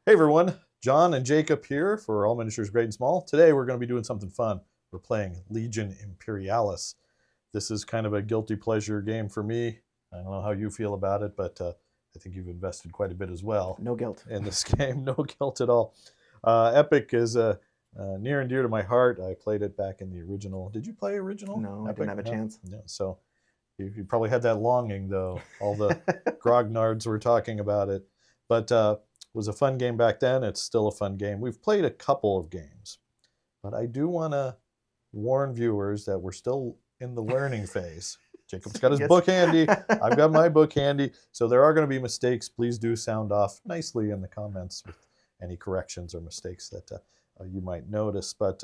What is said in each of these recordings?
Hey everyone, John and Jacob here for All Miniatures Great and Small. Today we're going to be doing something fun. We're playing Legion Imperialis. This is kind of a guilty pleasure game for me. I don't know how you feel about it, but I think you've invested quite a bit as well. No guilt. In this game, no guilt at all. Epic is near and dear to my heart. I played it back in the original. Did you play original? No, Epic? I didn't have a chance. Yeah, so you probably had that longing though. All the grognards were talking about it. But it was a fun game back then. It's still a fun game. We've played a couple of games, but I do want to warn viewers that we're still in the learning phase. Jacob's got his book handy. I've got my book handy. So there are going to be mistakes. Please do sound off nicely in the comments with any corrections or mistakes that you might notice. But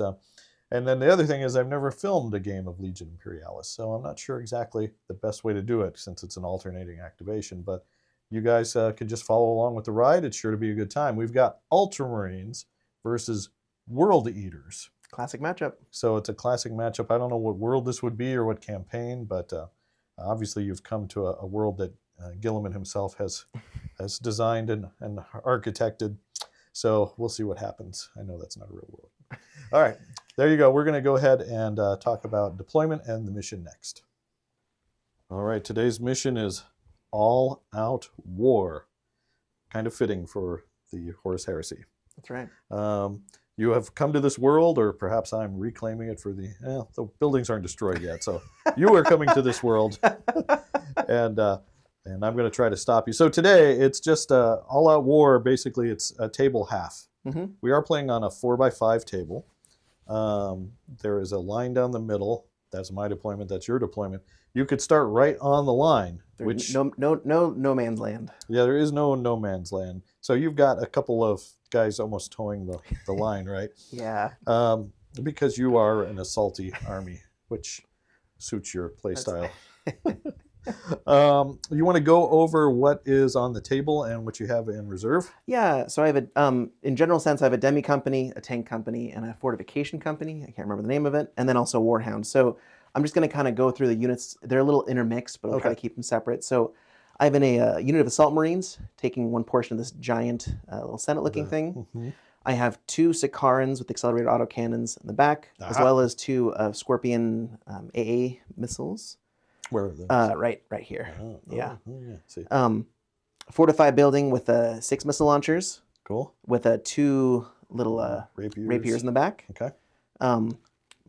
and then the other thing is I've never filmed a game of Legion Imperialis, so I'm not sure exactly the best way to do it since it's an alternating activation. But you guys can just follow along with the ride. It's sure to be a good time. We've got Ultramarines versus World Eaters. Classic matchup. So it's a classic matchup. I don't know what world this would be or what campaign, but obviously you've come to a world that Gilliman himself has designed and architected. So we'll see what happens. I know that's not a real world. All right, there you go. We're going to go ahead and talk about deployment and the mission next. All right, today's mission is all-out war. Kind of fitting for the Horus Heresy. That's right. You have come to this world, or perhaps I'm reclaiming it for the buildings aren't destroyed yet, so you are coming to this world, and I'm going to try to stop you. So today, it's just all-out war. Basically, it's a table half. Mm-hmm. We are playing on a 4x5 table. There is a line down the middle. That's my deployment. That's your deployment. You could start right on the line. Which no man's land. Yeah, there is no man's land. So you've got a couple of guys almost towing the line, right? Yeah. Because you are an assaulty army, which suits your play style. You want to go over what is on the table and what you have in reserve? Yeah. So I have in general sense, I have a demi company, a tank company, and a fortification company. I can't remember the name of it, and then also warhound. So I'm just going to kind of go through the units. They're a little intermixed, but I'll try to keep them separate. So I have a unit of assault marines taking one portion of this giant little Senate-looking thing. Mm-hmm. I have 2 Sicarans with accelerated autocannons in the back, as well as 2 Scorpion AA missiles. Where are those? Right here. Yeah. See. Fortified building with 6 missile launchers. Cool. With 2 little rapiers in the back. Okay.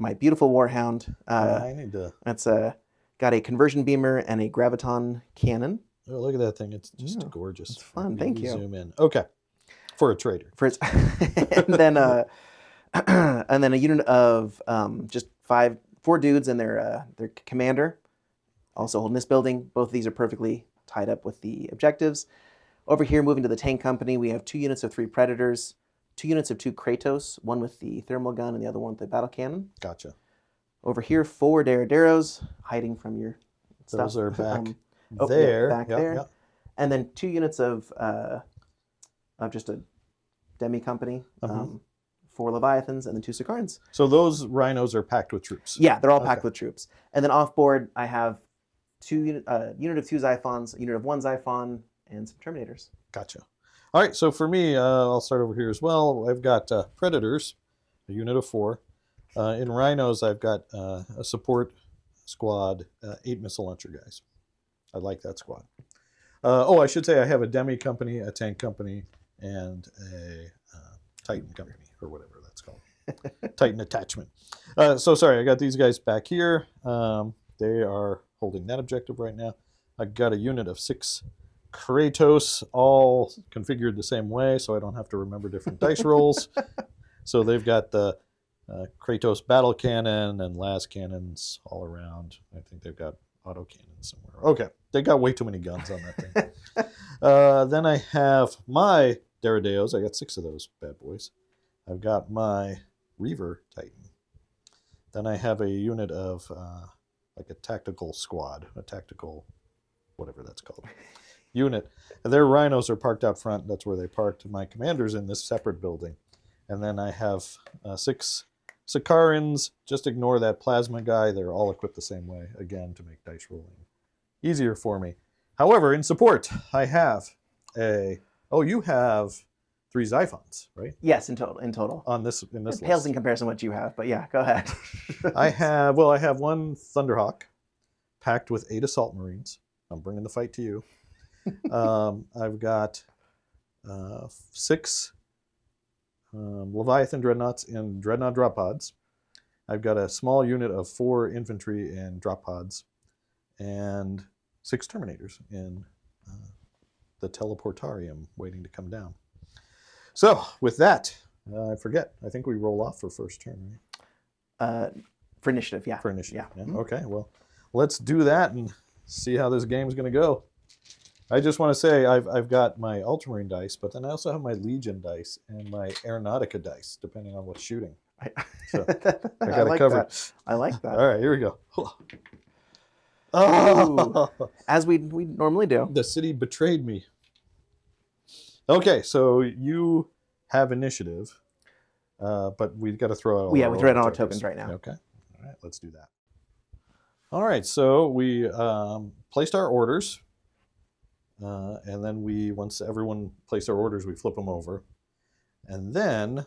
My beautiful warhound. I need to. That's got a conversion beamer and a graviton cannon. Oh, look at that thing! It's just gorgeous. It's fun. Thank you. Zoom in. Okay. For a traitor. And then a unit of just 4 dudes and their commander. Also holding this building. Both of these are perfectly tied up with the objectives. Over here, moving to the tank company, we have 2 units of 3 Predators, 2 units of 2 Kratos, one with the thermal gun and the other one with the battle cannon. Gotcha. Over here, 4 Deraderos, hiding from your stuff. Those are back there. Yeah, back there. Yep. And then 2 units of just a demi company, 4 Leviathans, and then 2 Sicarans. So those rhinos are packed with troops? Yeah, they're all packed with troops. And then off board, I have unit of 2 Xiphons, a unit of 1 Xiphon, and some Terminators. Gotcha. All right, so for me, I'll start over here as well. I've got Predators, a unit of 4. In Rhinos, I've got a support squad, 8 missile launcher guys. I like that squad. I should say I have a demi company, a tank company, and a Titan company, or whatever that's called. Titan attachment. So sorry, I got these guys back here. They are holding that objective right now. I got a unit of 6 Kratos, all configured the same way, so I don't have to remember different dice rolls. So they've got the Kratos battle cannon and las cannons all around. I think they've got auto cannons somewhere. Okay, they got way too many guns on that thing. Then I have my Deradeos. I got 6 of those bad boys. I've got my Reaver Titan. Then I have a unit of like a tactical squad, a tactical whatever that's called. Unit. Their rhinos are parked out front. That's where they parked. My commander's in this separate building. And then I have 6 Sicarans. Just ignore that plasma guy. They're all equipped the same way, again, to make dice rolling easier for me. However, in support, I have a... Oh, you have 3 Xiphons, right? Yes, in total. In this It pales list. in comparison to what you have, but yeah, go ahead. I have 1 Thunderhawk packed with 8 Assault Marines. I'm bringing the fight to you. I've got 6 Leviathan Dreadnoughts in Dreadnought drop pods. I've got a small unit of 4 infantry in drop pods, and 6 Terminators in the Teleportarium waiting to come down. So with that, I forget. I think we roll off for first turn, For initiative, yeah. For initiative. Yeah. Yeah. Okay. Well, let's do that and see how this game's going to go. I just want to say I've got my Ultramarine dice, but then I also have my Legion dice and my Aeronautica dice, depending on what's shooting. So I got it covered. That. I like that. All right, here we go. Ooh, as we normally do. The city betrayed me. Okay, so you have initiative, but we've got to throw out. Yeah, we throw out all our tokens right now. Okay. All right, let's do that. All right, so we placed our orders, and then once everyone placed their orders, we flip them over, and then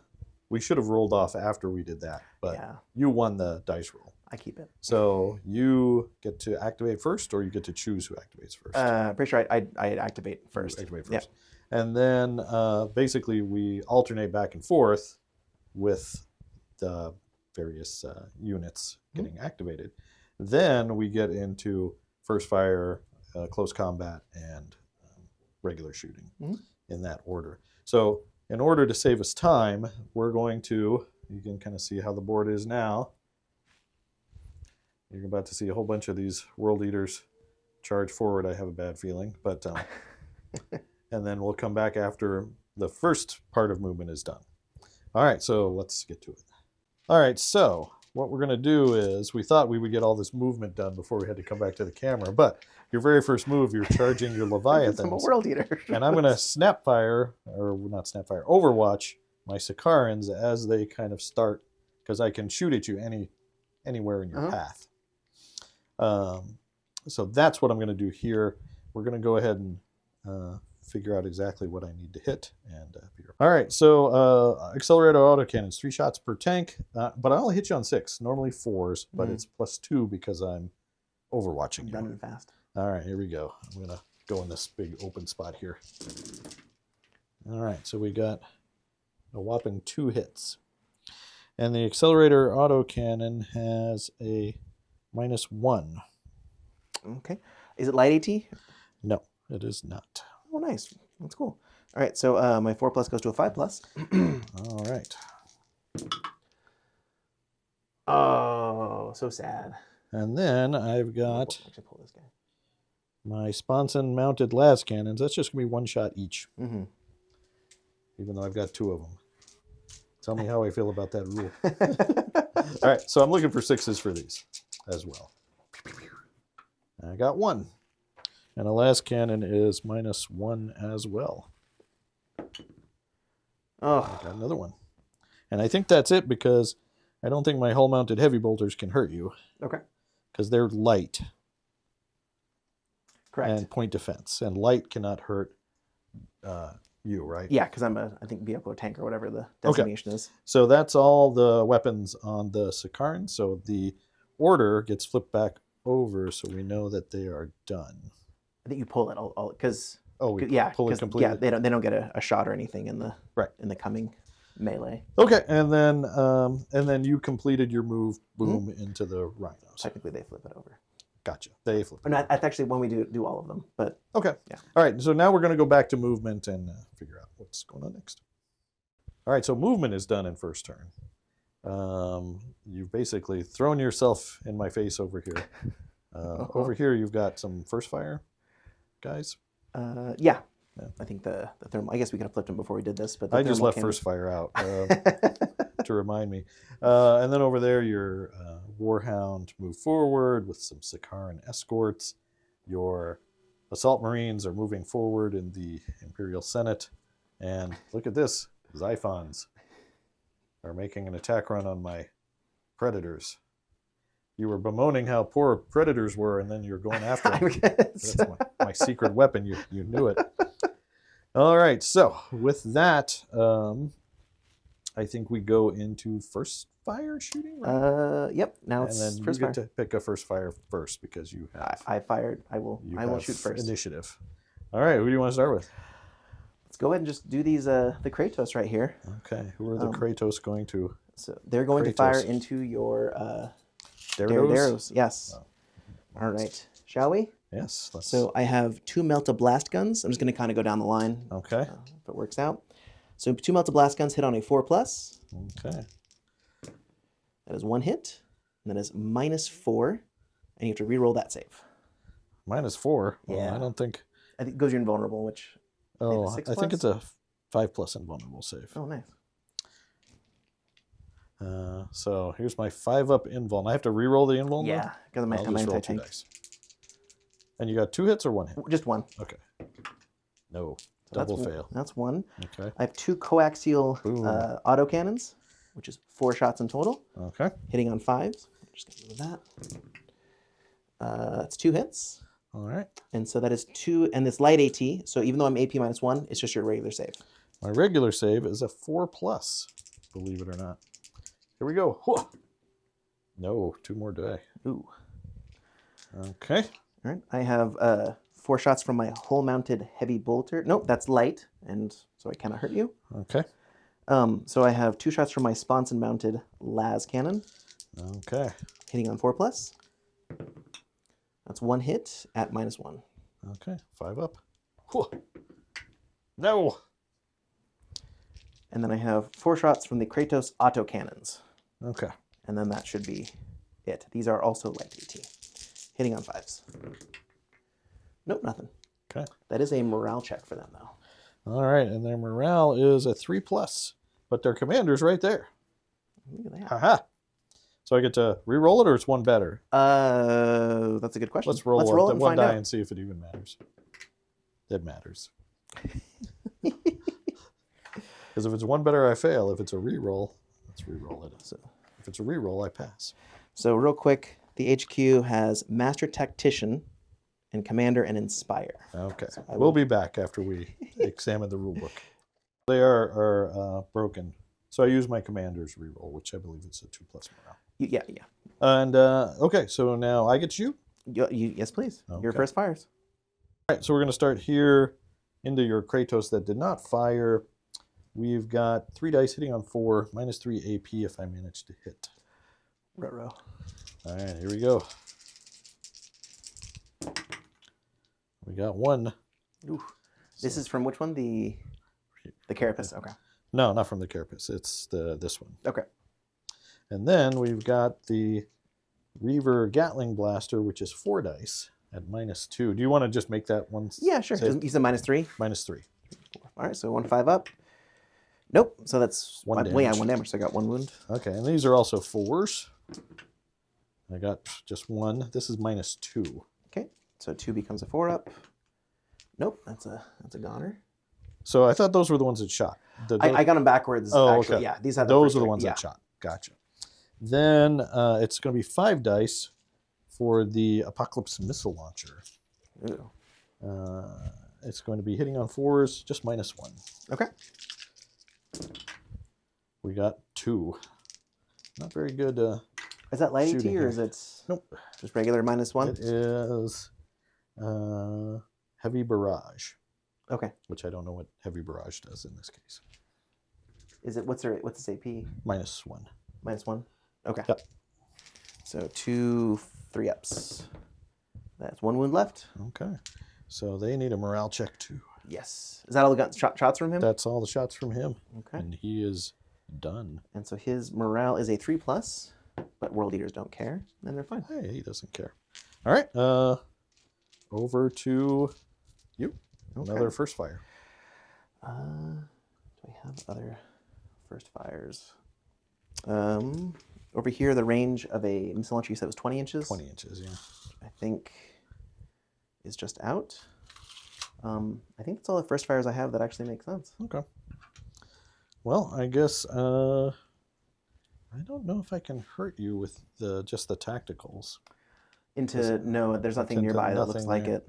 we should have rolled off after we did that, but you won the dice roll. I keep it. So you get to activate first, or you get to choose who activates first. Pretty sure I activate first. You activate first. Yeah. And then basically we alternate back and forth with the various units getting activated. Then we get into first fire, close combat, and regular shooting in that order. So in order to save us time, we're going to, you can kind of see how the board is now. You're about to see a whole bunch of these world eaters charge forward, I have a bad feeling. But and then we'll come back after the first part of movement is done. All right, so let's get to it. All right, so what we're going to do is, we thought we would get all this movement done before we had to come back to the camera, but your very first move, you're charging your Leviathans. I'm a world eater. And I'm going to Overwatch my Sicarans as they kind of start, because I can shoot at you anywhere in your path. So that's what I'm going to do here. We're going to go ahead and figure out exactly what I need to hit. And all right, so accelerator autocannons, 3 shots per tank, but I'll hit you on 6. Normally 4s, but it's +2 because I'm overwatching you. Running fast. All right, here we go. I'm going to go in this big open spot here. All right, so we got a whopping 2 hits. And the accelerator autocannon has a -1. Okay. Is it light AT? No, it is not. Oh, nice. That's cool. All right, so my 4+ goes to a 5+. All right. Oh, so sad. And then I've got Actually, pull this guy. my sponson mounted las cannons. That's just going to be 1 shot each, even though I've got 2 of them. Tell me how I feel about that rule. All right, so I'm looking for 6s for these as well. I got 1. And a las cannon is -1 as well. Oh, I got another 1. And I think that's it, because I don't think my hull-mounted heavy bolters can hurt you. okay. Because they're light. Correct. And point defense. And light cannot hurt you, right? Yeah, because I'm I think vehicle or tank or whatever the designation is. So that's all the weapons on the Sicaran. So the order gets flipped back over, so we know that they are done. I think you pull it all because pull it completely. Yeah, they don't get a shot or anything in the coming melee. Okay, and then you completed your move, boom, into the rhinos. Technically, they flip it over. Gotcha. They flip. Or not, that's actually when we do all of them. But okay. Yeah. All right. So now we're going to go back to movement and figure out what's going on next. All right. So movement is done in first turn. You've basically thrown yourself in my face over here. Over here, you've got some first fire guys. Yeah. I think the thermal. I guess we could have flipped them before we did this, but I just left first fire out to remind me. And then over there, your Warhound move forward with some Sicaran escorts. Your Assault Marines are moving forward in the Imperial Senate. And look at this. Xiphons are making an attack run on my Predators. You were bemoaning how poor Predators were, and then you're going after them. That's my secret weapon. You knew it. All right. So with that, I think we go into first fire shooting, right? Yep. Now And it's then you first get fire. to pick a first fire first because you have I fired. I will have shoot first. initiative. All right. Who do you want to start with? Let's go ahead and just do these. The Kratos right here. Okay. Who are the Kratos going to? So they're going to Kratos. fire into your Daredos? Yes. Oh. All right. Shall we? Yes. Let's... So I have 2 Melta Blast Guns. I'm just going to kind of go down the line. Okay. If it works out. So 2 Melta Blast Guns hit on a 4+. Okay. That is 1 hit. And that is -4. And you have to re-roll that save. -4? Well, Yeah. I don't think... I think it goes your invulnerable, which... Oh, I think I think it's a 5+ invulnerable save. Oh, nice. So here's my 5-up invuln. I have to re-roll the invuln? Yeah, because I'm I'll just roll 2 anti-tank. dice. And you got 2 hits or 1 hit? Just 1. Okay. No. So Double fail. That's 1. Okay. I have 2 coaxial Boom. autocannons, which is 4 shots in total, Okay. hitting on 5s. I'm just going to move that. That's 2 hits. All right. And so that is 2, and it's light AT. So even though I'm AP -1, it's just your regular save. My regular save is a 4+, believe it or not. Here we go. Whoa. No, 2 more die. Ooh. Okay. All right. I have 4 shots from my hull-mounted heavy bolter. Nope, that's light, and so I cannot hurt you. Okay. So I have 2 shots from my sponson-mounted las cannon, Okay. hitting on 4+. That's 1 hit at -1. Okay. 5 up. Whoa. No. And then I have 4 shots from the Kratos autocannons. Okay. And then that should be it. These are also light AT. Hitting on 5s. Nope, nothing. Okay. That is a morale check for them, though. All right. And their morale is a 3+, but their commander's right there. Look at that. Haha. So I get to re-roll it, or it's 1 better? That's a good question. Let's roll it one and die find out. and see if it even matters. It matters. Because if it's 1 better, I fail. If it's a re-roll, let's re-roll it. So if it's a re-roll, I pass. So real quick, the HQ has Master Tactician and Commander and Inspire. Okay. So We'll be back after we examine the rule book. They are broken. So I use my commander's re-roll, which I believe is a 2+ morale. Yeah. And okay, so now I get to shoot. Yes, please. Your Okay. first fires. All right, so we're going to start here into your Kratos that did not fire. We've got 3 dice hitting on 4, -3 AP if I manage to hit. Ruh-roh. All right, here we go. We got 1. Ooh. This is from which one? The Carapace. Okay. No, not from the Carapace. It's this one. Okay. And then we've got the Reaver Gatling Blaster, which is 4 dice at -2. Do you want to just make that one? Yeah, sure. save? You said -3? -3. All right, so 1 5 up. Nope. So that's 1 well, yeah, damage. 1 damage. So I got 1 wound. Okay, and these are also 4s. I got just 1. This is -2. Okay. So 2 becomes a 4 up. Nope. That's a goner. So I thought those were the ones that shot. I got them backwards. Oh, actually. okay. Yeah. These have Those first are the three. ones Yeah. that shot. Gotcha. Then it's going to be 5 dice for the Apocalypse Missile Launcher. Ooh. It's going to be hitting on 4s, just -1. Okay. We got 2. Not very good. Is that light AT shooting or here. is it Nope. just regular -1? It is Heavy Barrage, Okay. which I don't know what Heavy Barrage does in this case. Is it what's its AP? -1. -1. Okay. Yep. So 2 3 ups. That's 1 wound left. Okay. So they need a morale check too. Yes. Is that all the gun shots from him? That's all the shots from him. Okay. And he is done. And so his morale is a 3+, but world eaters don't care, and they're fine. Hey, he doesn't care. All right. Over to you. Okay. Another first fire. Do we have other first fires? Over here, the range of a missile launcher you said was 20 inches. 20 inches, yeah. I think is just out. I think that's all the first fires I have that actually make sense. Okay. Well, I guess I don't know if I can hurt you with just the tacticals. No, there's nothing nearby that looks like there. it.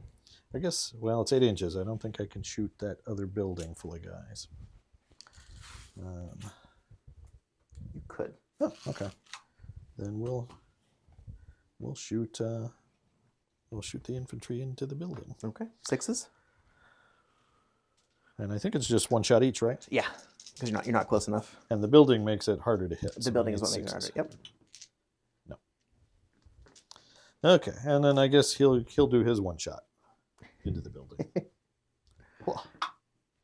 I guess, well, it's 8 inches. I don't think I can shoot that other building full of guys. You could. Oh, okay. Then we'll shoot the infantry into the building. Okay. 6s. And I think it's just 1 shot each, right? Yeah, because you're not close enough. And the building makes it harder to hit. The building is what makes it harder. Yep. No. Okay, and then I guess he'll do his 1 shot into the building.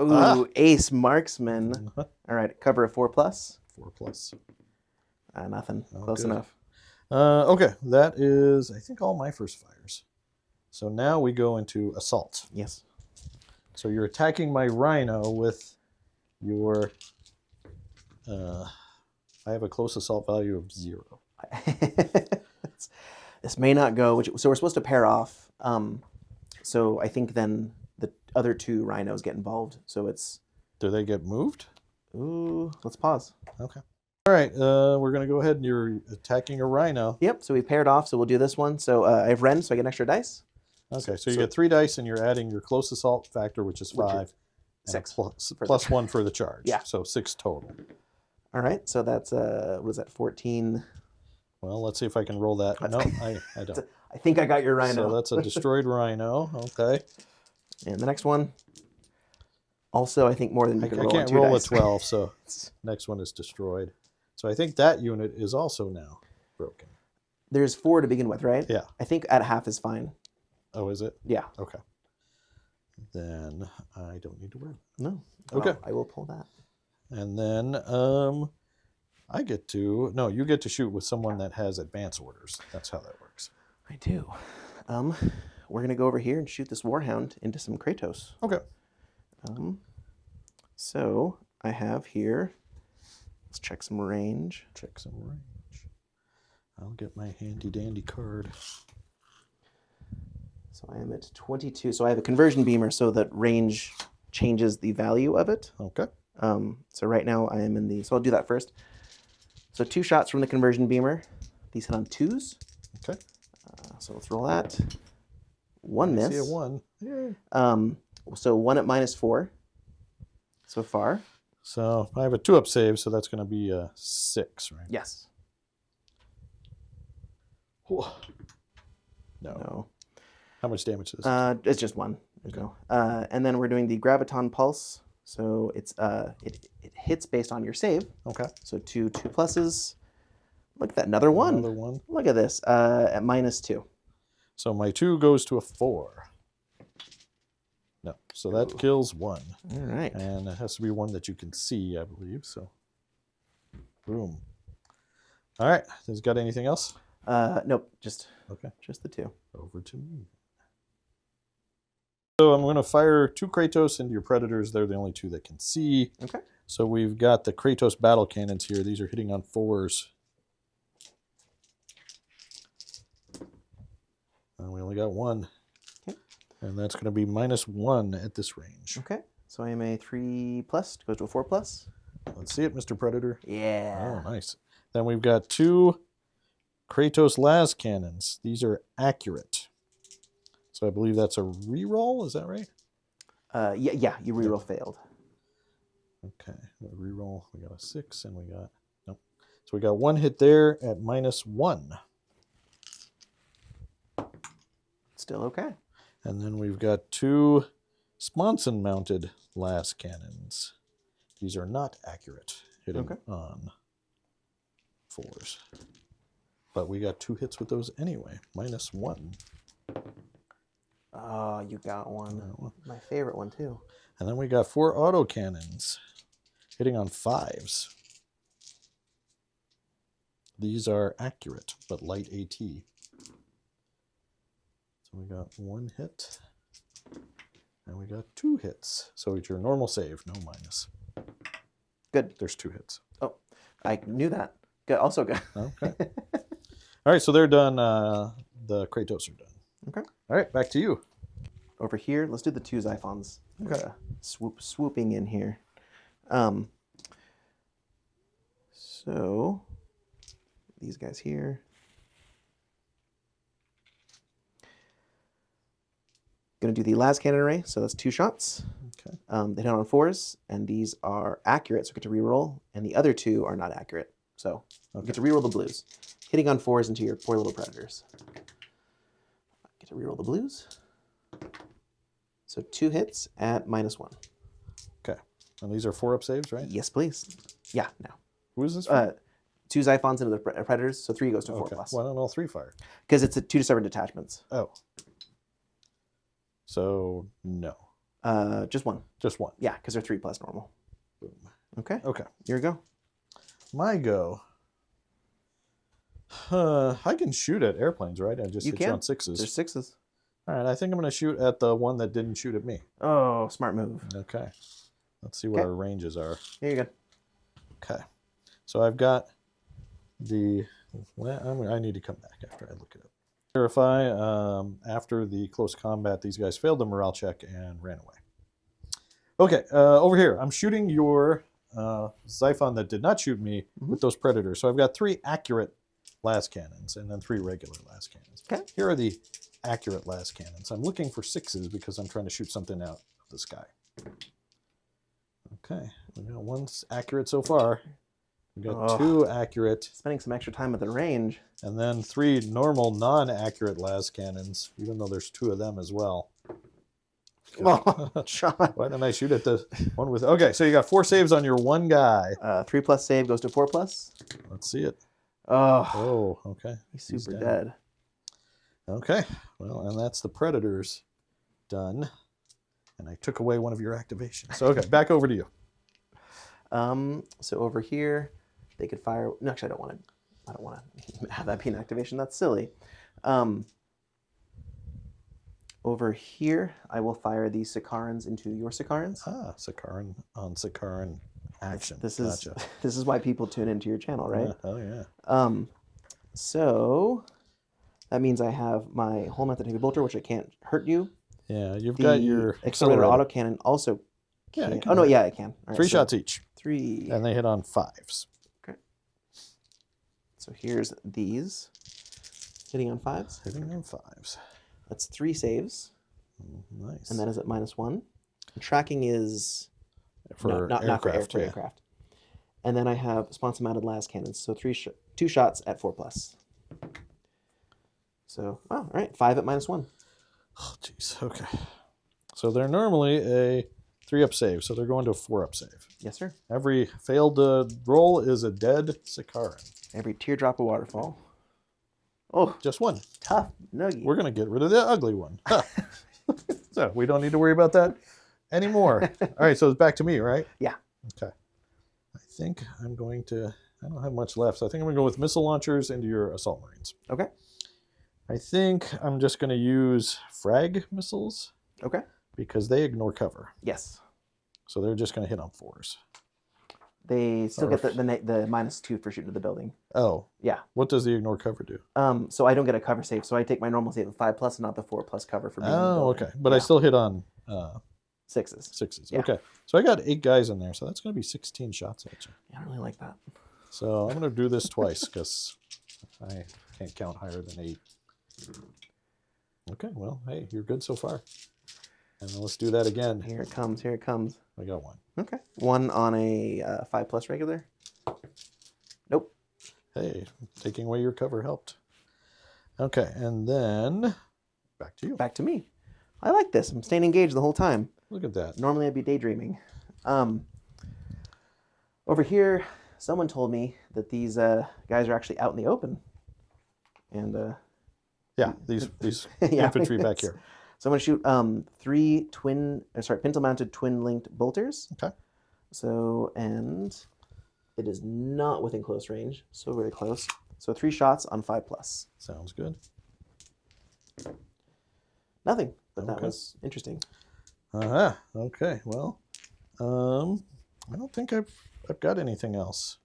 Ooh, ace marksman. All right, cover a 4+. 4+. Nothing. Oh, Close good. enough. Okay, that is, I think, all my first fires. So now we go into assault. Yes. So you're attacking my rhino with your... I have a close assault value of 0. This may not go. So we're supposed to pair off. So I think then the other 2 rhinos get involved. So it's... Do they get moved? Ooh, let's pause. Okay. All right, we're going to go ahead and you're attacking a rhino. Yep, so we paired off, so we'll do this one. So I have Ren, so I get an extra dice. Okay, so you get 3 dice and you're adding your close assault factor, which is 5. And 6. plus 1 for the charge. Yeah. So 6 total. All right, so that's, what is that, 14? Well, let's see if I can roll that. No, I don't. I think I got your rhino. So that's a destroyed rhino. Okay. And the next one, also I think more than you can roll. I can't on 2 roll dice. a 12, so next one is destroyed. So I think that unit is also now broken. There's 4 to begin with, right? Yeah. I think at half is fine. Oh, is it? Yeah. Okay. Then I don't need to worry. No. Okay. Well, I will pull that. And then I get to... No, you get to shoot with someone that has advance orders. That's how that works. I do. We're going to go over here and shoot this Warhound into some Kratos. Okay. So I have here... Let's check some range. Check some range. I'll get my handy-dandy card. So I am at 22. So I have a conversion beamer so that range changes the value of it. Okay. So right now I am in the... So I'll do that first. So 2 shots from the conversion beamer. These hit on 2s. Okay. So let's roll that. 1 miss. I see a 1. Yay. So 1 at -4 so far. So I have a 2-up save, so that's going to be a 6, right? Yes. No. No. How much damage is this? It's just 1. There's no. And then we're doing the Graviton Pulse. So it's it hits based on your save. Okay. So 2 2+. Look at that, another 1. Another 1. Look at this. At -2. So my 2 goes to a 4. No. So that kills 1. All right. And it has to be one that you can see, I believe. So, boom. All right. Has it got anything else? Nope. Just the 2. Over to me. So I'm going to fire 2 Kratos into your Predators. They're the only 2 that can see. Okay. So we've got the Kratos battle cannons here. These are hitting on 4s. And we only got 1. Okay. And that's going to be -1 at this range. Okay. So I am a 3+, goes to a 4+. Let's see it, Mr. Predator. Yeah. Oh, nice. Then we've got 2 Kratos las cannons. These are accurate. So I believe that's a reroll. Is that right? Yeah. You reroll failed. Okay. Reroll. We got a 6 and we got... Nope. So we got 1 hit there at -1. Still okay. And then we've got 2 Sponson mounted las cannons. These are not accurate, hitting on 4s. But we got 2 hits with those anyway, -1. Oh, you got one. My favorite one, too. And then we got 4 auto cannons, hitting on 5s. These are accurate, but light AT. So we got 1 hit, and we got 2 hits. So it's your normal save, no minus. Good. There's 2 hits. Oh, I knew that. Good. Also good. Okay. All right, so they're done. The Kratos are done. Okay. All right, back to you. Over here, let's do the 2 Xiphons. Okay. Swooping in here. So these guys here. Going to do the las cannon array, so that's 2 shots. Okay. They hit on 4s, and these are accurate, so we get to reroll, and the other 2 are not accurate. So you get to reroll the blues. Hitting on 4s into your poor little predators. Get to reroll the blues. So 2 hits at -1. Okay. And these are 4-up saves, right? Yes, please. Yeah, no. Who is this for? 2 Xiphons into the predators, so 3 goes to 4 Okay. plus. Why don't all 3 fire? Because it's a 2 discernment detachments. Oh. So, no. Just 1. Just 1. Yeah, because they're 3 plus normal. Boom. Okay. Okay. Here we go. My go. I can shoot at airplanes, right? I just hit you on 6s. There's 6s. All right, I think I'm going to shoot at the one that didn't shoot at me. Oh, smart move. Okay. Let's see what our ranges are. Here you go. Okay. So I've got the... Well, I need to come back after I look it up. Verify, after the close combat, these guys failed the morale check and ran away. Okay, over here. I'm shooting your Xiphon that did not shoot me with those predators. So I've got 3 accurate las cannons and then 3 regular las cannons. Okay. Here are the accurate las cannons. I'm looking for 6s because I'm trying to shoot something out of the sky. Okay, we got 1 accurate so far. We got 2 accurate. Spending some extra time at the range. And then 3 normal non-accurate las cannons, even though there's 2 of them as well. Oh, shot. Why didn't I shoot at the one with... Okay, so you got 4 saves on your 1 guy. 3 plus save goes to 4 plus. Let's see it. Oh, okay. he's super dead. Okay, well, and that's the Predators done. And I took away one of your activations. So, okay, back over to you. So over here, they could fire... No, actually, I don't want to have that be an activation. That's silly. Over here, I will fire these Sicarans into your Sicarans. Ah, Sicaran on Sicaran action. This Gotcha. is why people tune into your channel, right? Oh, yeah. So that means I have my whole method heavy bolter, which I can't hurt you. Yeah, you've got your accelerator autocannon also. Yeah, Oh no, yeah, I can. All right, 3 shots each. 3. And they hit on 5s. Okay. So here's these hitting on 5s. Hitting on 5s. That's 3 saves. Nice. And that is at -1. Tracking is for not for aircraft. aircraft. And then I have sponsor mounted las cannons, so 2 shots at 4 plus. So all right, 5 at -1. Oh, jeez. Okay. So they're normally a 3-up save, so they're going to a 4-up save. Yes, sir. Every failed roll is a dead Sicaran. Every teardrop of waterfall. Oh, Just 1. tough nugget. We're going to get rid of the ugly one. Huh. So we don't need to worry about that anymore. All right, so it's back to me, right? Yeah. Okay. I think I'm going to... I don't have much left, so I think I'm going to go with missile launchers into your assault marines. Okay. I think I'm just going to use frag missiles. Okay. Because they ignore cover. Yes. So they're just going to hit on 4s. They still get the -2 for shooting to the building. Oh. Yeah. What does the ignore cover do? So I don't get a cover save, so I take my normal save of 5 plus and not the 4 plus cover for being in the building. Okay. But I still hit on 6s. 6s. Yeah. Okay. So I got 8 guys in there, so that's going to be 16 shots at you. I don't really like that. So I'm going to do this twice because I can't count higher than 8. Okay. Well, hey, you're good so far. And then let's do that again. Here it comes. Here it comes. I got 1. Okay. 1 on a 5 plus regular. Nope. Hey, taking away your cover helped. Okay, and then back to you. Back to me. I like this. I'm staying engaged the whole time. Look at that. Normally I'd be daydreaming. Over here, someone told me that these guys are actually out in the open. And yeah, these yeah, infantry back here. So I'm going to shoot 3 pintle-mounted twin-linked bolters. Okay. So, and it is not within close range, so very close. So 3 shots on 5 plus. Sounds good. Nothing, but that Okay. was interesting. Okay. Well, I don't think I've got anything else.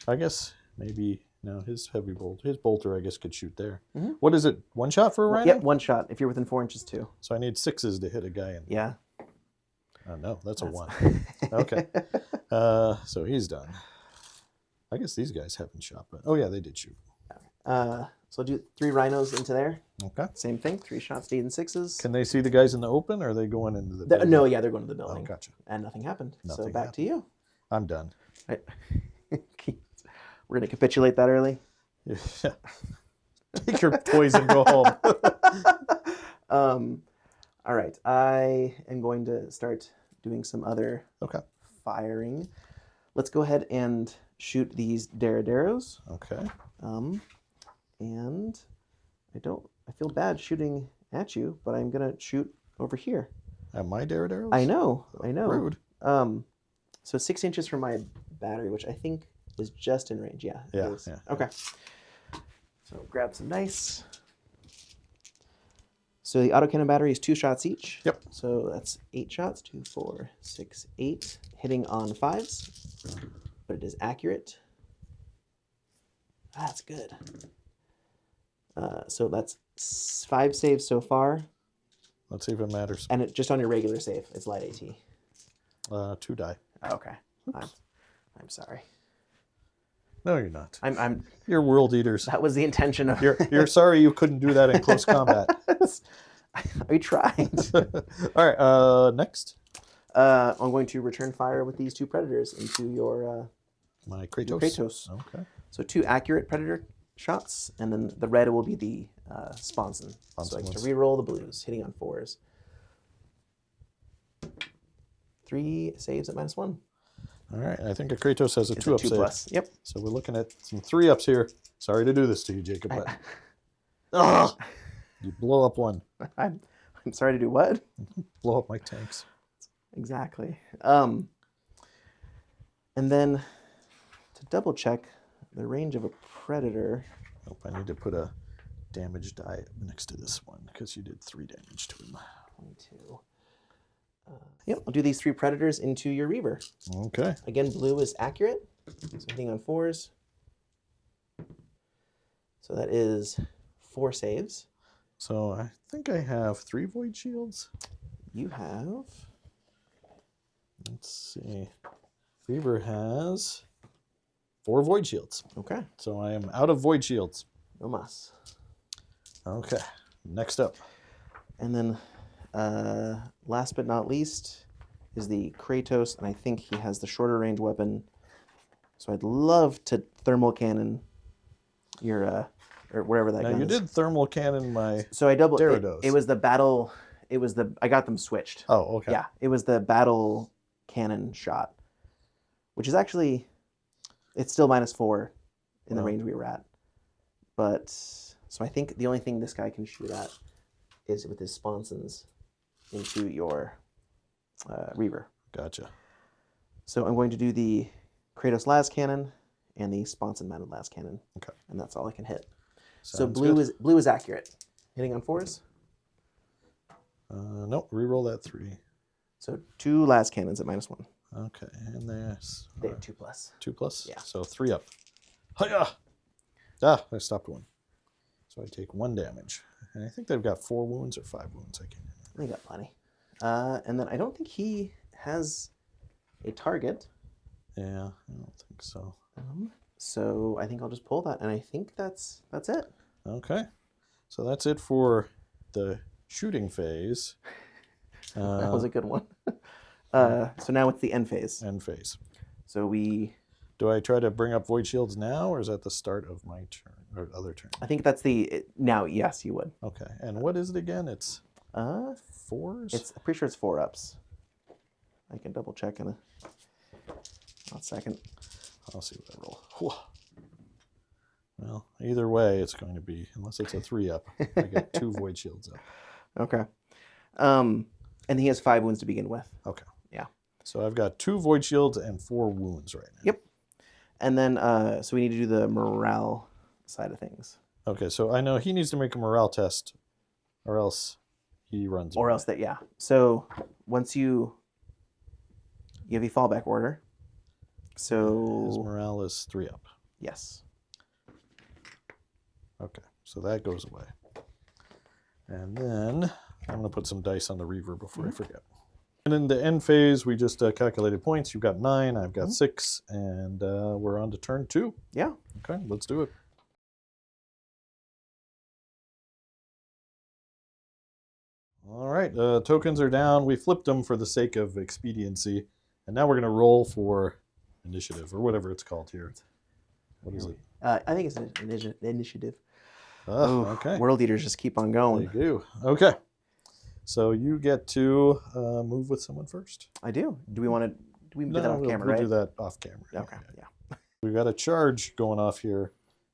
I guess maybe no. His bolter, I guess, could shoot there. Mm-hmm. What is it? 1 shot for a rhino? Yep, 1 shot. If you're within 4 inches, 2. So I need 6s to hit a guy in. Yeah. No, that's a 1. Okay. So he's done. I guess these guys haven't shot, but oh yeah, they did shoot. So I'll do 3 rhinos into there. Okay. Same thing, 3 shots, 8 and 6s. Can they see the guys in the open, or are they going into the building? No, yeah, they're going to the building. Oh, gotcha. And nothing happened. So Nothing back to you. I'm done. Right. We're going to capitulate that early. Yeah. Take your toys and go home. All right. I am going to start doing some other firing. Let's go ahead and shoot these Derrideros. Okay. And I feel bad shooting at you, but I'm going to shoot over here. At my Derrideros? I know. Rude. So 6 inches from my battery, which I think is just in range. Yeah. Yeah. Okay. So grab some dice. So the autocannon battery is 2 shots each. Yep. So that's 8 shots. 2, 4, 6, 8. Hitting on 5s. But it is accurate. That's good. So that's 5 saves so far. Let's see if it matters. And just on your regular save, it's light AT. 2 die. Okay. I'm sorry. No, you're not. I'm You're world eaters. That was the intention of You're sorry you couldn't do that in close combat. I tried. All right, next. I'm going to return fire with these 2 predators into your My Kratos. your Kratos. Okay. So 2 accurate predator shots, and then the red will be the sponson. So I get to re-roll the blues, hitting on 4s. 3 saves at -1. All right, I think a Kratos has a 2-up save. 2+. Yep. So we're looking at some 3-ups here. Sorry to do this to you, Jacob, but you blow up one. I'm sorry to do what? Blow up my tanks. Exactly. And then to double check the range of a predator. Nope, I need to put a damage die next to this one because you did 3 damage to him. 22. Yep, I'll do these 3 predators into your Reaver. Okay. Again, blue is accurate, so hitting on 4s. So that is 4 saves. So I think I have 3 void shields. You have... Let's see. Reaver has 4 void shields. Okay. So I am out of void shields. No mas. Okay. Next up. And then last but not least is the Kratos, and I think he has the shorter range weapon. So I'd love to thermal cannon your or wherever that Now gun you is. did thermal cannon my So I double Gyarados. it was the battle. It was the I got them switched. Oh, okay. Yeah, it was the battle cannon shot, which is actually it's still -4 in the range we were at. But so I think the only thing this guy can shoot at is with his sponsons into your Reaver. Gotcha. So I'm going to do the Kratos las cannon and the sponson mounted las cannon. Okay. And that's all I can hit. So Sounds blue good. is accurate. Hitting on 4s. Nope, reroll that 3. So 2 las cannons at -1. Okay, and there's They have 2+. 2+? Yeah. So 3 up. Hiya! Ah, I stopped 1. So I take 1 damage. And I think they've got 4 wounds or 5 wounds. I can't remember. They got plenty. And then I don't think he has a target. Yeah, I don't think so. So I think I'll just pull that, and I think that's it. Okay. So that's it for the shooting phase. That was a good one. So now it's the end phase. End phase. So we... Do I try to bring up void shields now, or is that the start of my turn or other turn? I think that's now. Yes, you would. Okay. And what is it again? It's 4s? I'm pretty sure it's 4-ups. I can double check in a second. I'll see what I roll. Well, either way, it's going to be, unless it's a 3-up, I get 2 void shields up. Okay. And he has 5 wounds to begin with. Okay. Yeah. So I've got 2 void shields and 4 wounds right now. Yep. And then, so we need to do the morale side of things. Okay, so I know he needs to make a morale test, or else he runs away. Or else that, yeah. So once you have a fallback order. His So, morale is 3 up. yes. Okay, so that goes away. And then I'm going to put some dice on the Reaver before I forget. And in the end phase, we just calculated points. You've got 9, I've got 6, and we're on to turn 2. Yeah. Okay, let's do it. right, tokens are down. We flipped them for the sake of expediency. And now we're going to roll for initiative, or whatever it's called here. What is it? I think it's an initiative. Okay. World Eaters just keep on going. They do. Okay. So you get to move with someone first. I do. Do we want to? Do we do that off camera, we'll right? do that off camera. Okay. Yeah. We've got a charge going off here.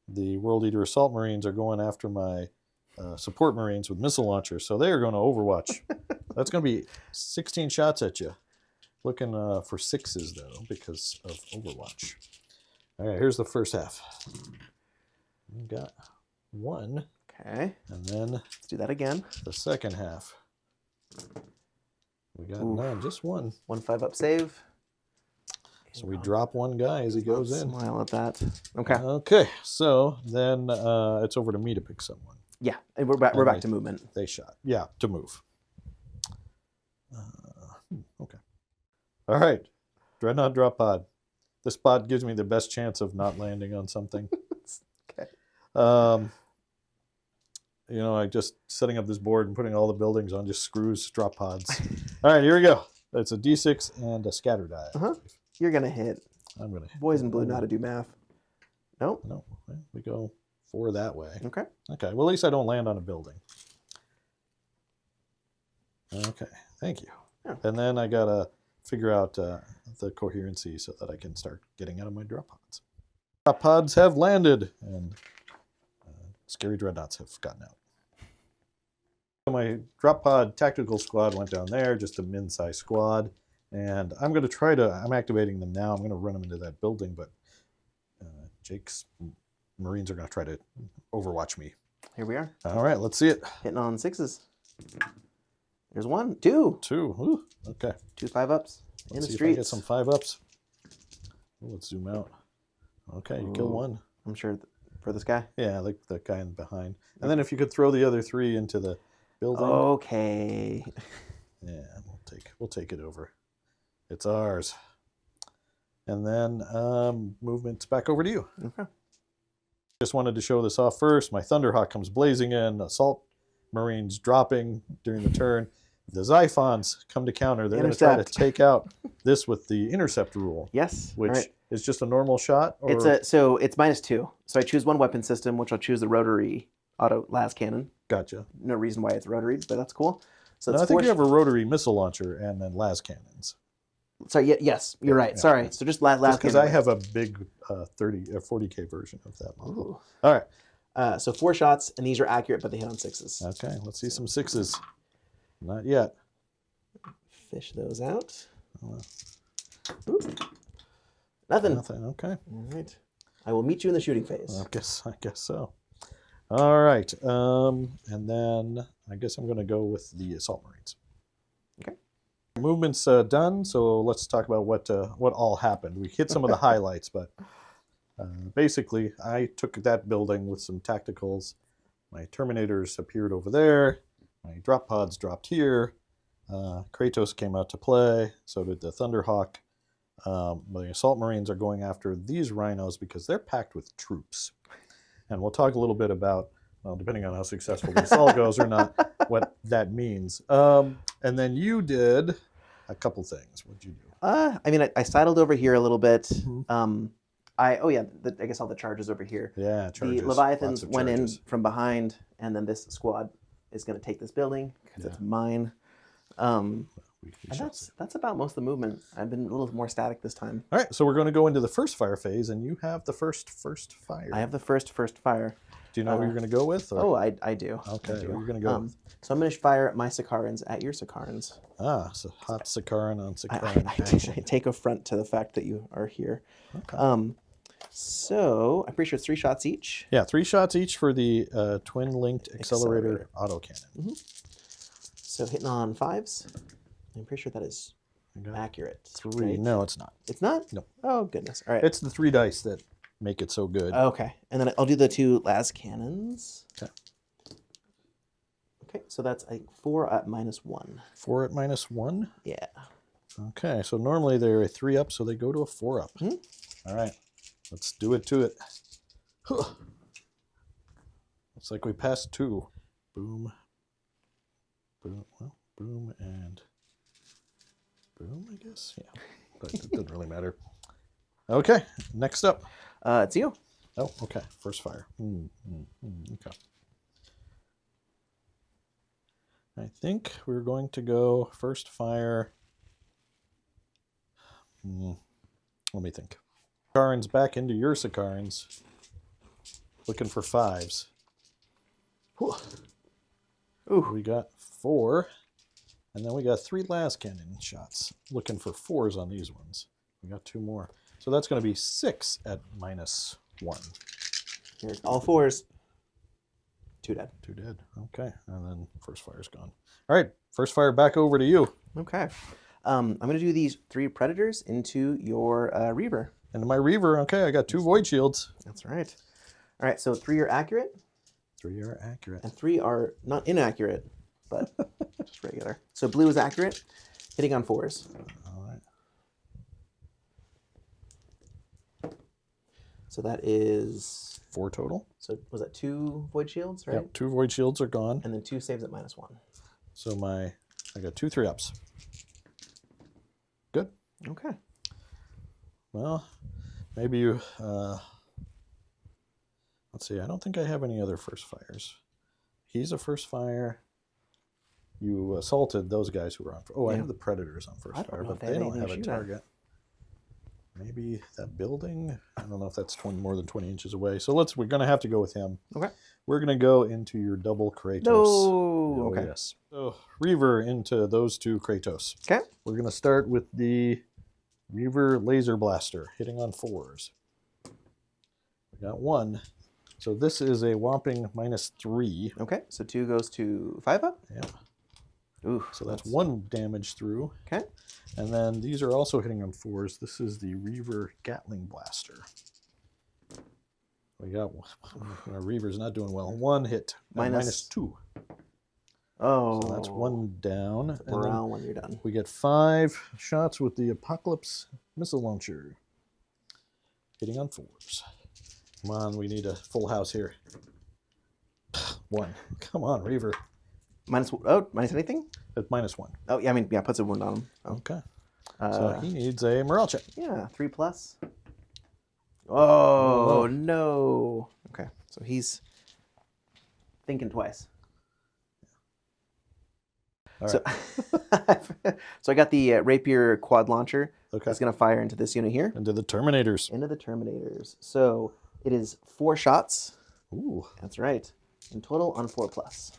The World Eater Assault Marines are going after my support Marines with missile launchers, so they are going to overwatch. That's going to be 16 shots at you. Looking for 6s, though, because of Overwatch. All right, here's the first half. We got 1. Okay. And then Let's do that again. the second half. We got none, just 1. 1 5-up save. So we drop 1 guy as he goes in. Smile at that. Okay. Okay, so then it's over to me to pick someone. Yeah, and we're back. We're back to movement. They shot. Yeah, to move. Okay. All right. Dreadnought drop pod. This pod gives me the best chance of not landing on something. Okay. You know, I just setting up this board and putting all the buildings on just screws drop pods. All right, here we go. It's a D6 and a scatter die. You're gonna hit. I'm gonna hit. Boys in blue know how to do math. Nope. No, we go 4 that way. Okay. Okay. Well, at least I don't land on a building. Okay. Thank you. Yeah. And then I gotta figure out the coherency so that I can start getting out of my drop pods. Drop pods have landed, and scary dreadnoughts have gotten out. So my drop pod tactical squad went down there, just a min-size squad, and I'm going to try to, I'm activating them now, I'm going to run them into that building, but Jake's Marines are going to try to overwatch me. Here we are. All right, let's see it. Hitting on 6s. There's 1, 2. 2, ooh, okay. 2 5-ups in Let's the see streets. if I get some 5-ups. Let's zoom out. Okay, you kill 1. I'm sure for this guy. Yeah, like the guy in behind. And then if you could throw the other 3 into the building. Okay. Yeah, we'll take it over. It's ours. And then movement's back over to you. Okay. Just wanted to show this off first. My Thunderhawk comes blazing in. Assault Marines dropping during the turn. The Xiphons come to counter. They're going to try to take out this with the intercept rule. Yes. Which is just a normal shot? Or? So it's -2. So I choose 1 weapon system, which I'll choose the rotary auto las cannon. Gotcha. No reason why it's rotary, but that's cool. So no, it's I think you have a rotary missile launcher and then las cannons. Sorry, yes, you're right. Sorry. So just las cannon. Because I have a big 40K version of that model. Ooh. All right. So 4 shots, and these are accurate, but they hit on 6s. Okay, let's see some 6s. Not yet. Fish those out. Oh, Ooh. Nothing. Nothing. Okay. All right. I will meet you in the shooting phase. I guess so. All right. And then I guess I'm going to go with the Assault Marines. Okay. Movement's done, so let's talk about what all happened. We hit some of the highlights, but basically I took that building with some tacticals. My Terminators appeared over there. My drop pods dropped here. Kratos came out to play. So did the Thunderhawk. The Assault Marines are going after these rhinos because they're packed with troops. And we'll talk a little bit about, well, depending on how successful the assault goes or not, what that means. And then you did a couple things. What did you do? I mean, I sidled over here a little bit. Mm-hmm. I guess all the charges over here. Yeah, charges. The Leviathans went in from behind, and then this squad is going to take this building because it's mine. And that's about most of the movement. I've been a little more static this time. All right, so we're going to go into the first fire phase, and you have the first fire. I have the first fire. Do you know what you're going to go with? Or? Oh, I do. Okay, I do. what you're going to go with? So I'm going to fire my Sakarans at your Sakarans. Ah, so hot Sakaran on Sakaran action. I take affront to the fact that you are here. Okay. So I'm pretty sure it's 3 shots each. Yeah, 3 shots each for the twin-linked accelerator autocannon. Mm-hmm. So hitting on 5s. I'm pretty sure that is accurate. 3. Right? No, it's not. It's not? No. Oh, goodness. All right. It's the 3 dice that make it so good. Okay. And then I'll do the 2 las cannons. Okay. Okay, so that's a 4 at -1. 4 at -1? Yeah. Okay, so normally they're a 3 up, so they go to a 4 up. Mm-hmm. All right, let's do it to it. Looks like we passed 2. Boom. Boom. Well, boom and boom, I guess. Yeah, but it doesn't really matter. Okay, next up. It's you. Oh, okay. First fire. Okay. I think we're going to go first fire. Let me think. Sakarans back into your Sakarans. Looking for 5s. Ooh. We got 4. And then we got 3 las cannon shots. Looking for 4s on these ones. We got 2 more. So that's going to be 6 at -1. Here's all 4s. 2 dead. 2 dead. Okay. And then first fire's gone. All right. First fire back over to you. Okay. I'm going to do these 3 Predators into your Reaver. And my Reaver, okay, I got 2 Void Shields. That's right. All right, so 3 are accurate. 3 are accurate. And 3 are not inaccurate, but just regular. So blue is accurate, hitting on 4s. All right. So that is 4 total. So was that 2 Void Shields, right? Yep, 2 Void Shields are gone. And then 2 saves at -1. So I got 2 3-ups. Good. Okay. Well, maybe you, let's see, I don't think I have any other first fires. He's a first fire. You assaulted those guys who were on. I have the Predators on first fire, but they don't have a target. Maybe that building? I don't know if that's more than 20 inches away. So we're going to have to go with him. Okay. We're going to go into your double Kratos. No. Okay. Yes. So Reaver into those 2 Kratos. Okay. We're going to start with the Reaver Laser Blaster, hitting on 4s. We got 1. So this is a whopping -3. Okay, so 2 goes to 5-up? Yeah. Ooh, so that's 1 damage through. Okay. And then these are also hitting on 4s. This is the Reaver Gatling Blaster. We got our Reaver's not doing well. 1 hit. -2. Oh. So that's 1 down. Morale when you're done. We get 5 shots with the Apocalypse Missile Launcher. Hitting on 4s. Come on, we need a full house here. 1. Come on, Reaver. Minus anything? At -1. Oh, yeah, I mean, yeah, puts a wound on him. Oh. Okay. So he needs a morale check. Yeah, 3+. Oh, no. Okay, so he's thinking twice. All so, right. So I got the Rapier quad launcher. Okay. It's going to fire into this unit here. Into the Terminators. Into the Terminators. So it is 4 shots. Ooh. That's right. In total on 4+.